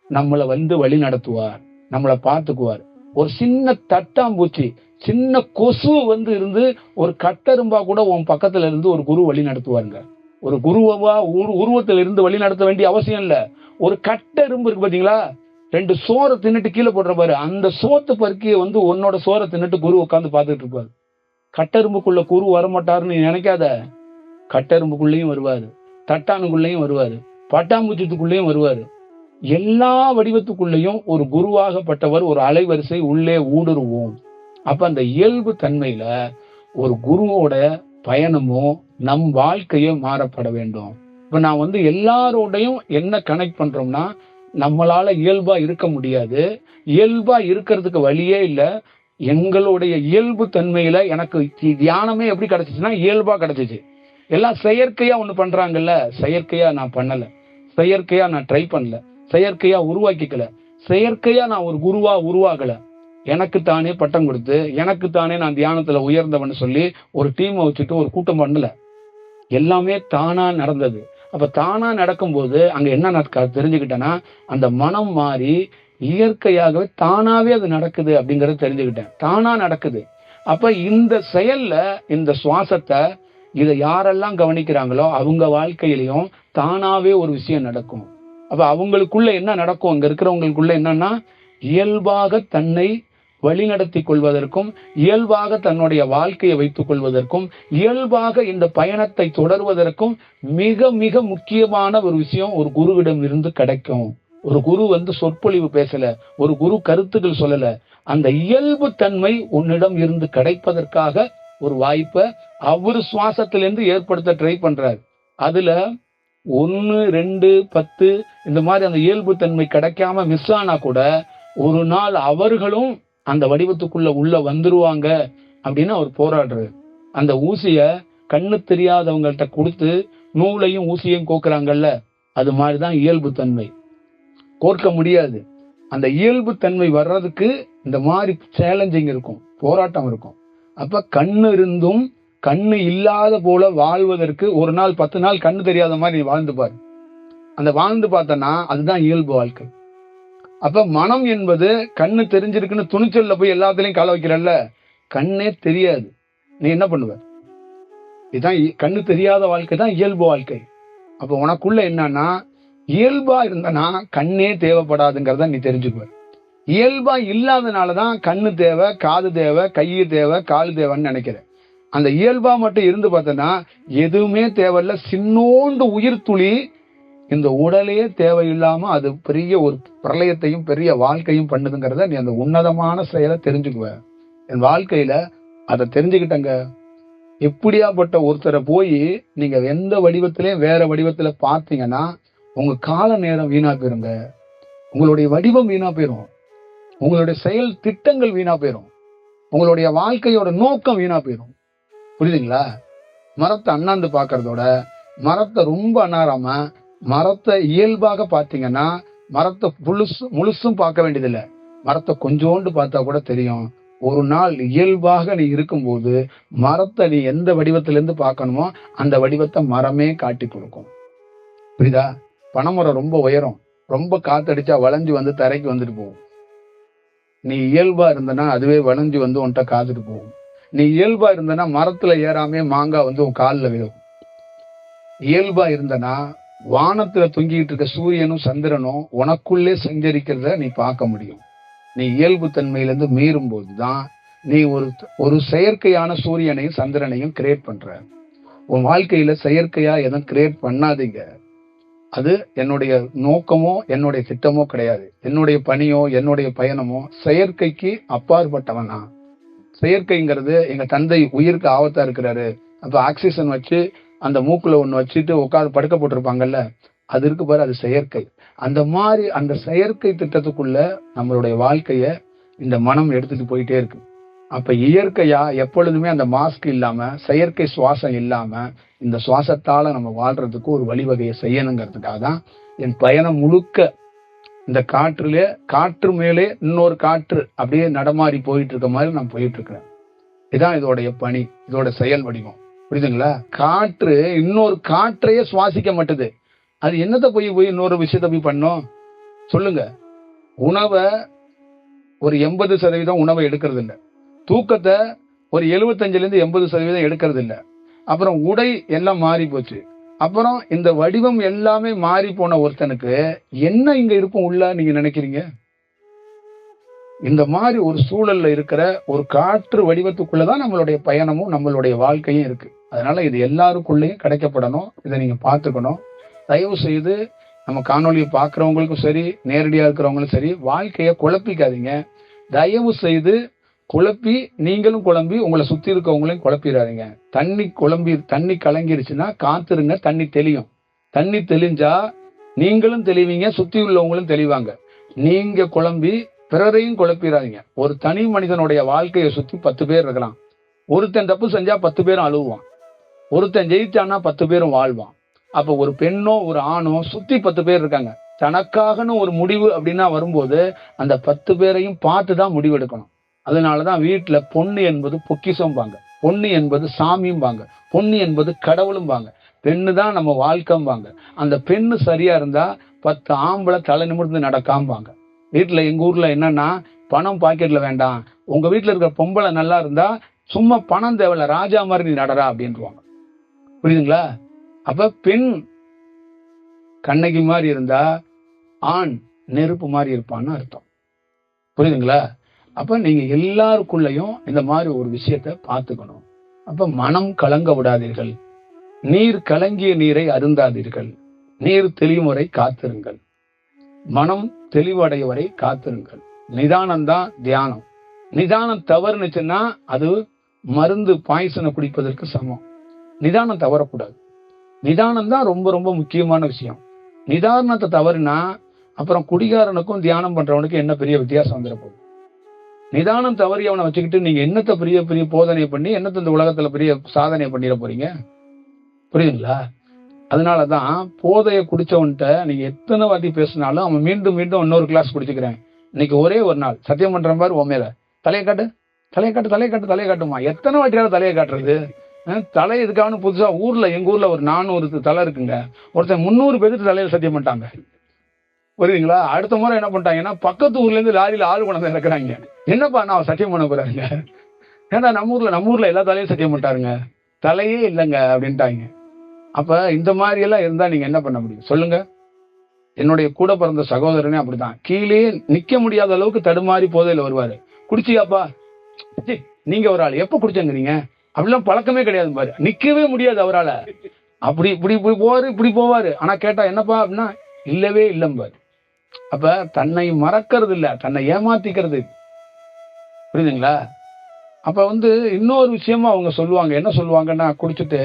நம்மளை வந்து வழி நடத்துவார், நம்மளை பார்த்துக்குவார். ஒரு சின்ன தட்டாம்பூச்சி, சின்ன கொசு வந்து இருந்து ஒரு கட்டெரும்பா கூட உன் பக்கத்துல இருந்து ஒரு குரு வழி நடத்துவாருங்க. ஒரு குருவா உருவத்தில் இருந்து வழி நடத்த வேண்டிய அவசியம் இல்ல. ஒரு கட்டெரும்பு இருக்கு பாத்தீங்களா, 2 சோறை தின்னுட்டு கீழே போடுற பாரு, அந்த சோத்து பருக்கிய வந்து உன்னோட சோறை தின்னுட்டு குரு உட்காந்து பார்த்துட்டு இருப்பாரு. கட்டெரும்புக்குள்ள குரு வரமாட்டாருன்னு நினைக்காத, கட்டெரும்புக்குள்ளேயும் வருவாரு, தட்டானுக்குள்ளேயும் வருவாரு, பட்டாம்பூச்சத்துக்குள்ளேயும் வருவாரு. எல்லா வடிவத்துக்குள்ளேயும் ஒரு குருவாகப்பட்டவர், ஒரு அலைவரிசை உள்ளே ஊடுருவோம். அப்ப அந்த இயல்பு தன்மையில ஒரு குருவோட பயணமும் நம் வாழ்க்கையே மாறப்பட வேண்டும். இப்ப நான் வந்து எல்லாரோடையும் என்ன கனெக்ட் பண்றோம்னா, நம்மளால இயல்பா இருக்க முடியாது, இயல்பா இருக்கிறதுக்கு வழியே இல்லை. எங்களுடைய இயல்பு தன்மையில எனக்கு தியானமே எப்படி கிடைச்சிச்சுன்னா இயல்பா கிடைச்சிச்சு. எல்லாம் செயற்கையா ஒண்ணு பண்றாங்கல்ல, செயற்கையா நான் பண்ணல, செயற்கையா நான் ட்ரை பண்ணல, செயற்கையா உருவாக்கிக்கல, செயற்கையா நான் ஒரு குருவா உருவாகல. எனக்கு தானே பட்டம் கொடுத்து, எனக்கு தானே நான் தியானத்துல உயர்ந்தவன்னு சொல்லி ஒரு டீமை வச்சுட்டு ஒரு கூட்டம் பண்ணல. எல்லாமே தானா நடந்தது. அப்ப தானா நடக்கும்போது அங்க என்ன தெரிஞ்சுக்கிட்டேன்னா, அந்த மனம் மாறி இயற்கையாகவே தானாவே அது நடக்குது அப்படிங்கறத தெரிஞ்சுக்கிட்டேன். தானா நடக்குது. அப்ப இந்த செயல்ல, இந்த சுவாசத்தை இதை யாரெல்லாம் கவனிக்கிறாங்களோ அவங்க வாழ்க்கையிலையும் தானாவே ஒரு விஷயம் நடக்கும். அப்ப அவங்களுக்குள்ள என்ன நடக்கும், அங்க இருக்கிறவங்களுக்குள்ள என்னன்னா, இயல்பாக தன்னை வழிநடத்தி கொள்வதற்கும், இயல்பாக தன்னுடைய வாழ்க்கையை வைத்துக் கொள்வதற்கும், இயல்பாக இந்த பயணத்தை தொடர்வதற்கும் மிக மிக முக்கியமான ஒரு விஷயம் ஒரு குருவிடம் இருந்து கிடைக்கும். ஒரு குரு வந்து சொற்பொழிவு பேசல, ஒரு குரு கருத்துக்கள் சொல்லல, அந்த இயல்பு தன்மை உன்னிடம் இருந்து கிடைப்பதற்காக ஒரு வாய்ப்பை அவரு சுவாசத்திலிருந்து ஏற்படுத்த ட்ரை பண்றாரு. அதுல 1, 2, 10 இந்த மாதிரி அந்த இயல்பு தன்மை கிடைக்காம மிஸ் ஆனா கூட ஒரு நாள் அவர்களும் அந்த வடிவத்துக்குள்ள உள்ள வந்துருவாங்க அப்படின்னு அவர் போராடுறாரு. அந்த ஊசிய கண்ணு தெரியாதவங்கள்ட்ட கொடுத்து நூலையும் ஊசியையும் கோக்குறாங்கல்ல, அது மாதிரிதான் இயல்பு தன்மை. கோர்க்க முடியாது. அந்த இயல்பு தன்மை வர்றதுக்கு இந்த மாதிரி சேலஞ்சிங் இருக்கும், போராட்டம் இருக்கும். அப்ப கண்ணு இருந்தும் கண்ணு இல்லாத போல வாழ்வதற்கு ஒரு நாள் 10 நாள் கண்ணு தெரியாத மாதிரி நீ வாழ்ந்து பாரு. அந்த வாழ்ந்து பார்த்தனா அதுதான் இயல்பு வாழ்க்கை. அப்ப மனம் என்பது கண்ணு தெரிஞ்சிருக்குன்னு துணிச்சல்ல போய் எல்லாத்துலயும் கால வைக்கிறல்ல, கண்ணே தெரியாது, நீ என்ன பண்ணுவ? இதுதான் கண்ணு தெரியாத வாழ்க்கை தான் இயல்பு வாழ்க்கை. அப்ப உனக்குள்ள என்னன்னா, இயல்பா இருந்தனா கண்ணே தேவைப்படாதுங்கிறத நீ தெரிஞ்சுக்குவ. இயல்பா இல்லாதனாலதான் கண்ணு தேவை, காது தேவை, கையு தேவை, காலு தேவைன்னு நினைக்கிற. அந்த இயல்பா மட்டும் இருந்து பார்த்தனா எதுவுமே தேவையில்ல, சின்னோண்டு உயிர் துளி இந்த உடலே தேவையில்லாம அது பெரிய ஒரு பிரளயத்தையும் பெரிய வாழ்க்கையும் பண்ணுதுங்கிறத நீ அந்த உன்னதமான செயலை தெரிஞ்சுக்குவ. என் வாழ்க்கையில அதை தெரிஞ்சுக்கிட்டங்க. எப்படியாப்பட்ட ஒருத்தரை போய் நீங்க எந்த வடிவத்திலையும் வேற வடிவத்துல பார்த்தீங்கன்னா உங்க கால நேரம் வீணா போயிருங்க, உங்களுடைய வடிவம் வீணா போயிரும், உங்களுடைய செயல் திட்டங்கள் வீணா போயிரும், உங்களுடைய வாழ்க்கையோட நோக்கம் வீணா போயிரும். புரியுதுங்களா? மரத்தை அண்ணாந்து பாக்குறதோட மரத்தை ரொம்ப அண்ணாராம மரத்தை இயல்பாக பார்த்தீங்கன்னா மரத்தை முழுசும் பார்க்க வேண்டியதில்லை, மரத்தை கொஞ்சோண்டு பார்த்தா கூட தெரியும். ஒரு நாள் இயல்பாக நீ இருக்கும்போது மரத்தை நீ எந்த வடிவத்திலிருந்து பார்க்கணுமோ அந்த வடிவத்தை மரமே காட்டி கொடுக்கும். புரியுதா? பனைமரம் ரொம்ப உயரம், ரொம்ப காத்தடிச்சா வளைஞ்சு வந்து தரைக்கு வந்துட்டு போகும். நீ இயல்பா இருந்தனா அதுவே வளைஞ்சு வந்து உன்கிட்ட காத்துட்டு போகும். நீ இயல்பா இருந்தனா மரத்துல ஏறாமே மாங்காய் வந்து உன் காலில் விழுகும். இயல்பா இருந்தனா வானத்துல தொங்கிட்டு இருக்க சூரியனும் சந்திரனும் உனக்குள்ளே சஞ்சரிக்கிறத நீ பார்க்க முடியும். நீ இயல்பு தன்மையிலிருந்து மீறும் போதுதான் நீ ஒரு செயற்கையான சூரியனையும் சந்திரனையும் கிரியேட் பண்ற. உன் வாழ்க்கையில செயற்கையா எதுவும் கிரியேட் பண்ணாதீங்க. அது என்னுடைய நோக்கமோ என்னுடைய திட்டமோ கிடையாது. என்னுடைய பணியோ என்னுடைய பயணமோ செயற்கைக்கு அப்பாற்பட்டவனா. செயற்கைங்கிறது எங்க தந்தை உயிருக்கு ஆபத்தா இருக்கிறாரு, அப்ப ஆக்சிஜன் வச்சு அந்த மூக்குல ஒண்ணு வச்சுட்டு உட்காந்து படுக்க போட்டிருப்பாங்கல்ல, அது இருக்கு பாரு, அது செயற்கை. அந்த மாதிரி அந்த செயற்கை திட்டத்துக்குள்ள நம்மளுடைய வாழ்க்கைய இந்த மனம் எடுத்துட்டு போயிட்டே இருக்கு. அப்ப இயற்கையா எப்பொழுதுமே அந்த மாஸ்க் இல்லாம செயற்கை சுவாசம் இல்லாம இந்த சுவாசத்தால நம்ம வாழ்றதுக்கு ஒரு வழிவகையை செய்யணுங்கிறதுக்காக தான் என் பயணம் முழுக்க இந்த காற்று மேலே இன்னொரு காற்று அப்படியே நடமாறி போயிட்டு இருக்க மாதிரி நான் போயிட்டு இருக்கிறேன். இதுதான் இதோடைய பணி, இதோட செயல் வடிவம். புரியுதுங்களா? காற்று இன்னொரு காற்றையே சுவாசிக்க மாட்டுது. அது என்னத்தை போய் இன்னொரு விஷயத்த போய் பண்ணோம் சொல்லுங்க. உணவை ஒரு 80% உணவை எடுக்கிறது இல்லை, தூக்கத்தை ஒரு 75% எடுக்கிறது இல்லை. அப்புறம் உடை எல்லாம் மாறி போச்சு. அப்புறம் இந்த வடிவம் எல்லாமே மாறி போன ஒருத்தனுக்கு என்ன இங்க இருக்கும் உள்ள நீங்க நினைக்கிறீங்க? இந்த மாதிரி ஒரு சூழல்ல இருக்கிற ஒரு காற்று வடிவத்துக்குள்ளதான் நம்மளுடைய பயணமும் நம்மளுடைய வாழ்க்கையும் இருக்கு. அதனால இது எல்லாருக்குள்ளேயும் கிடைக்கப்படணும். இதை நீங்க பார்த்துக்கணும். தயவு செய்து நம்ம காணொலியை பார்க்கறவங்களுக்கும் சரி, நேரடியா இருக்கிறவங்களும் சரி, வாழ்க்கைய குழப்பிக்காதீங்க. தயவு செய்து குழப்பி நீங்களும் குழம்பி உங்களை சுத்தி இருக்கவங்களையும் குழப்பிடாதீங்க. தண்ணி கலங்கிருச்சுன்னா காத்துருங்க, தண்ணி தெளியும். தண்ணி தெளிஞ்சா நீங்களும் தெளிவீங்க, சுத்தி உள்ளவங்களும் தெளிவாங்க. நீங்க குழம்பி பிறரையும் குழப்பிடாதீங்க. ஒரு தனி மனிதனுடைய வாழ்க்கையை சுத்தி 10 பேர் இருக்கலாம். ஒருத்தன் தப்பு செஞ்சா 10 பேரும் அழுவான், ஒருத்தன் ஜெயிச்சான்னா 10 பேரும் வாழ்வான். அப்ப ஒரு பெண்ணோ ஒரு ஆணோ சுத்தி 10 பேர் இருக்காங்க. தனக்காகனு ஒரு முடிவு அப்படின்னா வரும்போது அந்த 10 பேரையும் பார்த்துதான் முடிவெடுக்கணும். அதனாலதான் வீட்டுல பொண்ணு என்பது பொக்கிசம்பாங்க, பொண்ணு என்பது சாமியும்பாங்க, பொண்ணு என்பது கடவுளும்பாங்க, பெண்ணு தான் நம்ம வாழ்க்கைம்பாங்க. அந்த பெண்ணு சரியா இருந்தா 10 ஆம்பளை தலை நிமிர்ந்து நடக்காம்பாங்க. வீட்டுல எங்க ஊர்ல என்னன்னா, பணம் பாக்கெட்ல வேண்டாம், உங்க வீட்டுல இருக்கிற பொம்பளை நல்லா இருந்தா சும்மா பணம் தேவையில்ல, ராஜா மாதிரி நீ நடரா அப்படின்ட்டுவாங்க. புரியுதுங்களா? அப்ப பெண் கண்ணகி மாதிரி இருந்தா ஆண் நெருப்பு மாதிரி இருப்பான்னு அர்த்தம். புரியுதுங்களா? அப்ப நீங்க எல்லாருக்குள்ளயும் இந்த மாதிரி ஒரு விஷயத்த பார்த்துக்கணும். அப்ப மனம் கலங்க விடாதீர்கள், நீர் கலங்கிய நீரை அருந்தாதீர்கள், நீர் தெளியும் வரை காத்திருங்கள், மனம் தெளிவடைய வரை காத்திருங்கள். நிதானம் தான் தியானம். நிதானம் தவறுனுச்சுன்னா அது மருந்து பாய்சனை குடிப்பதற்கு சமம். நிதானம் தவறக்கூடாது. நிதானம் தான் ரொம்ப ரொம்ப முக்கியமான விஷயம். நிதானத்தை தவறுனா அப்புறம் குடிகாரனுக்கும் தியானம் பண்றவனுக்கும் என்ன பெரிய வித்தியாசம் வந்துட போகுது? நிதானம் தவறி அவனை வச்சுக்கிட்டு நீங்க என்னத்தை பெரிய பெரிய போதனை பண்ணி என்னத்தை இந்த உலகத்துல பெரிய சாதனை பண்ணிட போறீங்க? புரியுதுங்களா? அதனாலதான் போதைய குடிச்சவன்கிட்ட நீங்க எத்தனை வாட்டி பேசினாலும் அவன் மீண்டும் மீண்டும் இன்னொரு கிளாஸ் குடிச்சுக்கிறேன். இன்னைக்கு ஒரே ஒரு நாள் சத்தியம் பண்ற மாதிரி உன் மேல தலையை காட்டு, தலையை காட்டு, தலையை காட்டு, தலையை காட்டுமா? எத்தனை வாட்டியாவது தலையை காட்டுறது? தலை எதுக்கான புதுசா எங்க ஊர்ல ஒரு 400 தலை இருக்குங்க. ஒருத்தன் 300 பேருக்கு தலையில சத்தியம் பண்ணிட்டாங்க. புரியுதுங்களா? அடுத்த முறை என்ன பண்ணிட்டாங்கன்னா பக்கத்து ஊர்ல இருந்து லாரியில ஆள் கொண்டு இறக்குறாங்க. என்னப்பா நான் சத்தியம் பண்ண போறாருங்க? ஏன்னா நம்ம ஊர்ல எல்லா தலையும் சத்தியம் பண்ணிட்டாருங்க, தலையே இல்லைங்க அப்படின்ட்டாங்க. அப்ப இந்த மாதிரி எல்லாம் இருந்தா நீங்க என்ன பண்ண முடியும் சொல்லுங்க? என்னுடைய கூட பிறந்த சகோதரனே அப்படித்தான். கீழே நிக்க முடியாத அளவுக்கு தடுமாறி போதையில வருவாரு. குடிச்சியாப்பா? நீங்க ஒரு ஆள் எப்ப குடிச்சங்கிறீங்க? அப்படிலாம் பழக்கமே கிடையாது பாரு. நிக்கவே முடியாது அவரால். அப்படி இப்படி இப்படி போவாரு. ஆனா கேட்டா என்னப்பா அப்படின்னா இல்லவே இல்லம்பாரு. அப்ப தன்னை மறக்கிறது இல்ல, தன்னை ஏமாத்திக்கிறது. புரியுதுங்களா? அப்ப இன்னொரு விஷயமா அவங்க சொல்லுவாங்க. என்ன சொல்லுவாங்கன்னா, குடிச்சிட்டு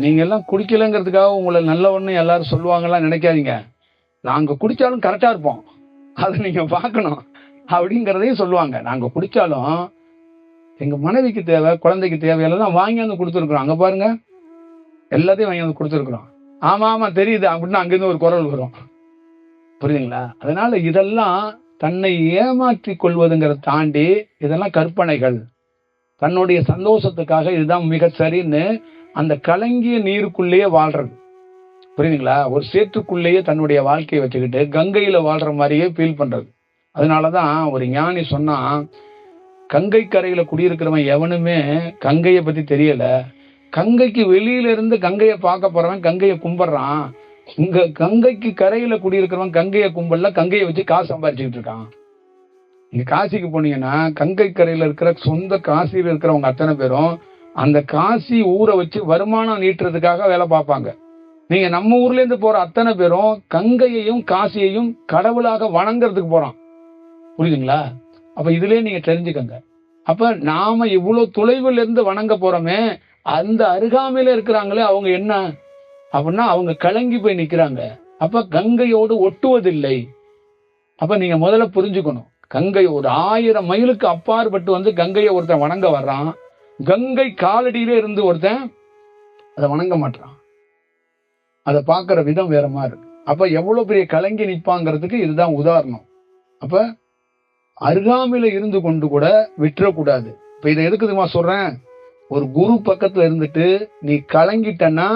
நீங்க எல்லாம் குடிக்கலங்கிறதுக்காக உங்களை நல்லவன்னு எல்லாரும் சொல்லுவாங்கலாம் நினைக்காதீங்க. நாங்க குடிச்சாலும் கரெக்டா இருப்போம், அதை நீங்க பார்க்கணும் அப்படிங்கிறதையும் சொல்லுவாங்க. நாங்க குடிச்சாலும் எங்க மனைவிக்கு தேவை, குழந்தைக்கு தேவையெல்லாம் வாங்கி வந்து கொடுத்துருக்குறோம். அங்க பாருங்க, எல்லாத்தையும் வாங்கி வந்து கொடுத்துருக்குறோம். ஆமா ஆமா தெரியுது அப்படின்னு அங்கிருந்து ஒரு குரல் வரும். புரியுதுங்களா? அதனால இதெல்லாம் தன்னை ஏமாற்றி கொள்வதுங்கிறத தாண்டி இதெல்லாம் கற்பனைகள். தன்னுடைய சந்தோஷத்துக்காக இதுதான் மிக சரின்னு அந்த கலங்கிய நீருக்குள்ளேயே வாழ்றது. புரியுதுங்களா? ஒரு சேற்றுக்குள்ளேயே தன்னுடைய வாழ்க்கையை வச்சுக்கிட்டு கங்கையில வாழ்ற மாதிரியே ஃபீல் பண்றது. அதனாலதான் ஒரு ஞானி சொன்னா, கங்கை கரையில குடியிருக்கிறவன் எவனுமே கங்கையை பத்தி தெரியல, கங்கைக்கு வெளியில இருந்து கங்கையை பார்க்க போறவன் கங்கையை கும்பிடுறான். இங்க கங்கைக்கு கரையில குடியிருக்கிறவன் கங்கையை கும்பல்ல, கங்கையை வச்சு காசு சம்பாதிச்சுக்கிட்டு இருக்கான். நீங்க காசிக்கு போனீங்கன்னா கங்கை கரையில இருக்கிற சொந்த காசியில இருக்கிறவங்க அத்தனை பேரும் அந்த காசி ஊரை வச்சு வருமானம் நீட்டுறதுக்காக வேலை பார்ப்பாங்க. நீங்க நம்ம ஊர்ல இருந்து போற அத்தனை பேரும் கங்கையையும் காசியையும் கடவுளாக வணங்குறதுக்கு போறான். புரியுதுங்களா? அப்ப இதுலயே நீங்க தெரிஞ்சுக்கங்க. அப்ப நாம இவ்வளவு தொலைவில் இருந்து வணங்க போறோமே, அந்த அருகாமையில இருக்கிறாங்களே அவங்க என்ன அப்படின்னா அவங்க கலங்கி போய் நிக்கிறாங்க. அப்ப கங்கையோடு ஒட்டுவதில்லை. அப்ப நீங்க முதல்ல புரிஞ்சுக்கணும், கங்கை ஒரு 1000 மைலுக்கு அப்பாற்பட்டு கங்கையை ஒருத்தன் வணங்க வர்றான். கங்கை காலடியிலே இருந்து ஒருத்தன் அதை வணங்க மாட்டான். அதை பார்க்கிற விதம் வேற மாதிரி இருக்கு. அப்ப எவ்வளவு பெரிய கலங்கி நிற்பாங்கிறதுக்கு இதுதான் உதாரணம். அப்ப அருகாமையில இருந்து கொண்டு கூட விட்டுறக்கூடாது. இப்ப இதை எதுக்குதுமா சொல்றேன்? ஒரு குரு பக்கத்துல இருந்துட்டு நீ கலங்கிட்டன்னா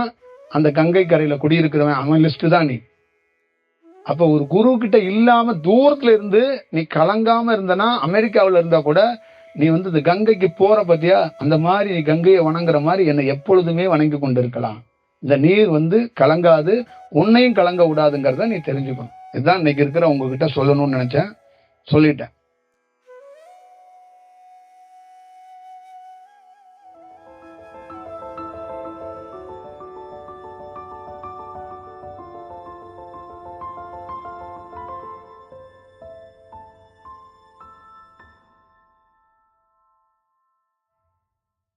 அந்த கங்கை கரையில குடியிருக்கிறவன் அவன் லிஸ்ட் தான் நீ. அப்ப ஒரு குரு கிட்ட இல்லாம தூரத்துல இருந்து நீ கலங்காம இருந்தனா, அமெரிக்காவில இருந்தா கூட நீ இந்த கங்கைக்கு போற பத்தியா, அந்த மாதிரி நீ கங்கையை வணங்குற மாதிரி என்னை எப்பொழுதுமே வணங்கி கொண்டு இருக்கலாம். இந்த நீர் கலங்காது, உன்னையும் கலங்க விடாதுங்கிறத நீ தெரிஞ்சுக்கணும். இதுதான் இன்னைக்கு இருக்கிற உங்ககிட்ட சொல்லணும்னு நினைச்சேன், சொல்லிட்டேன்.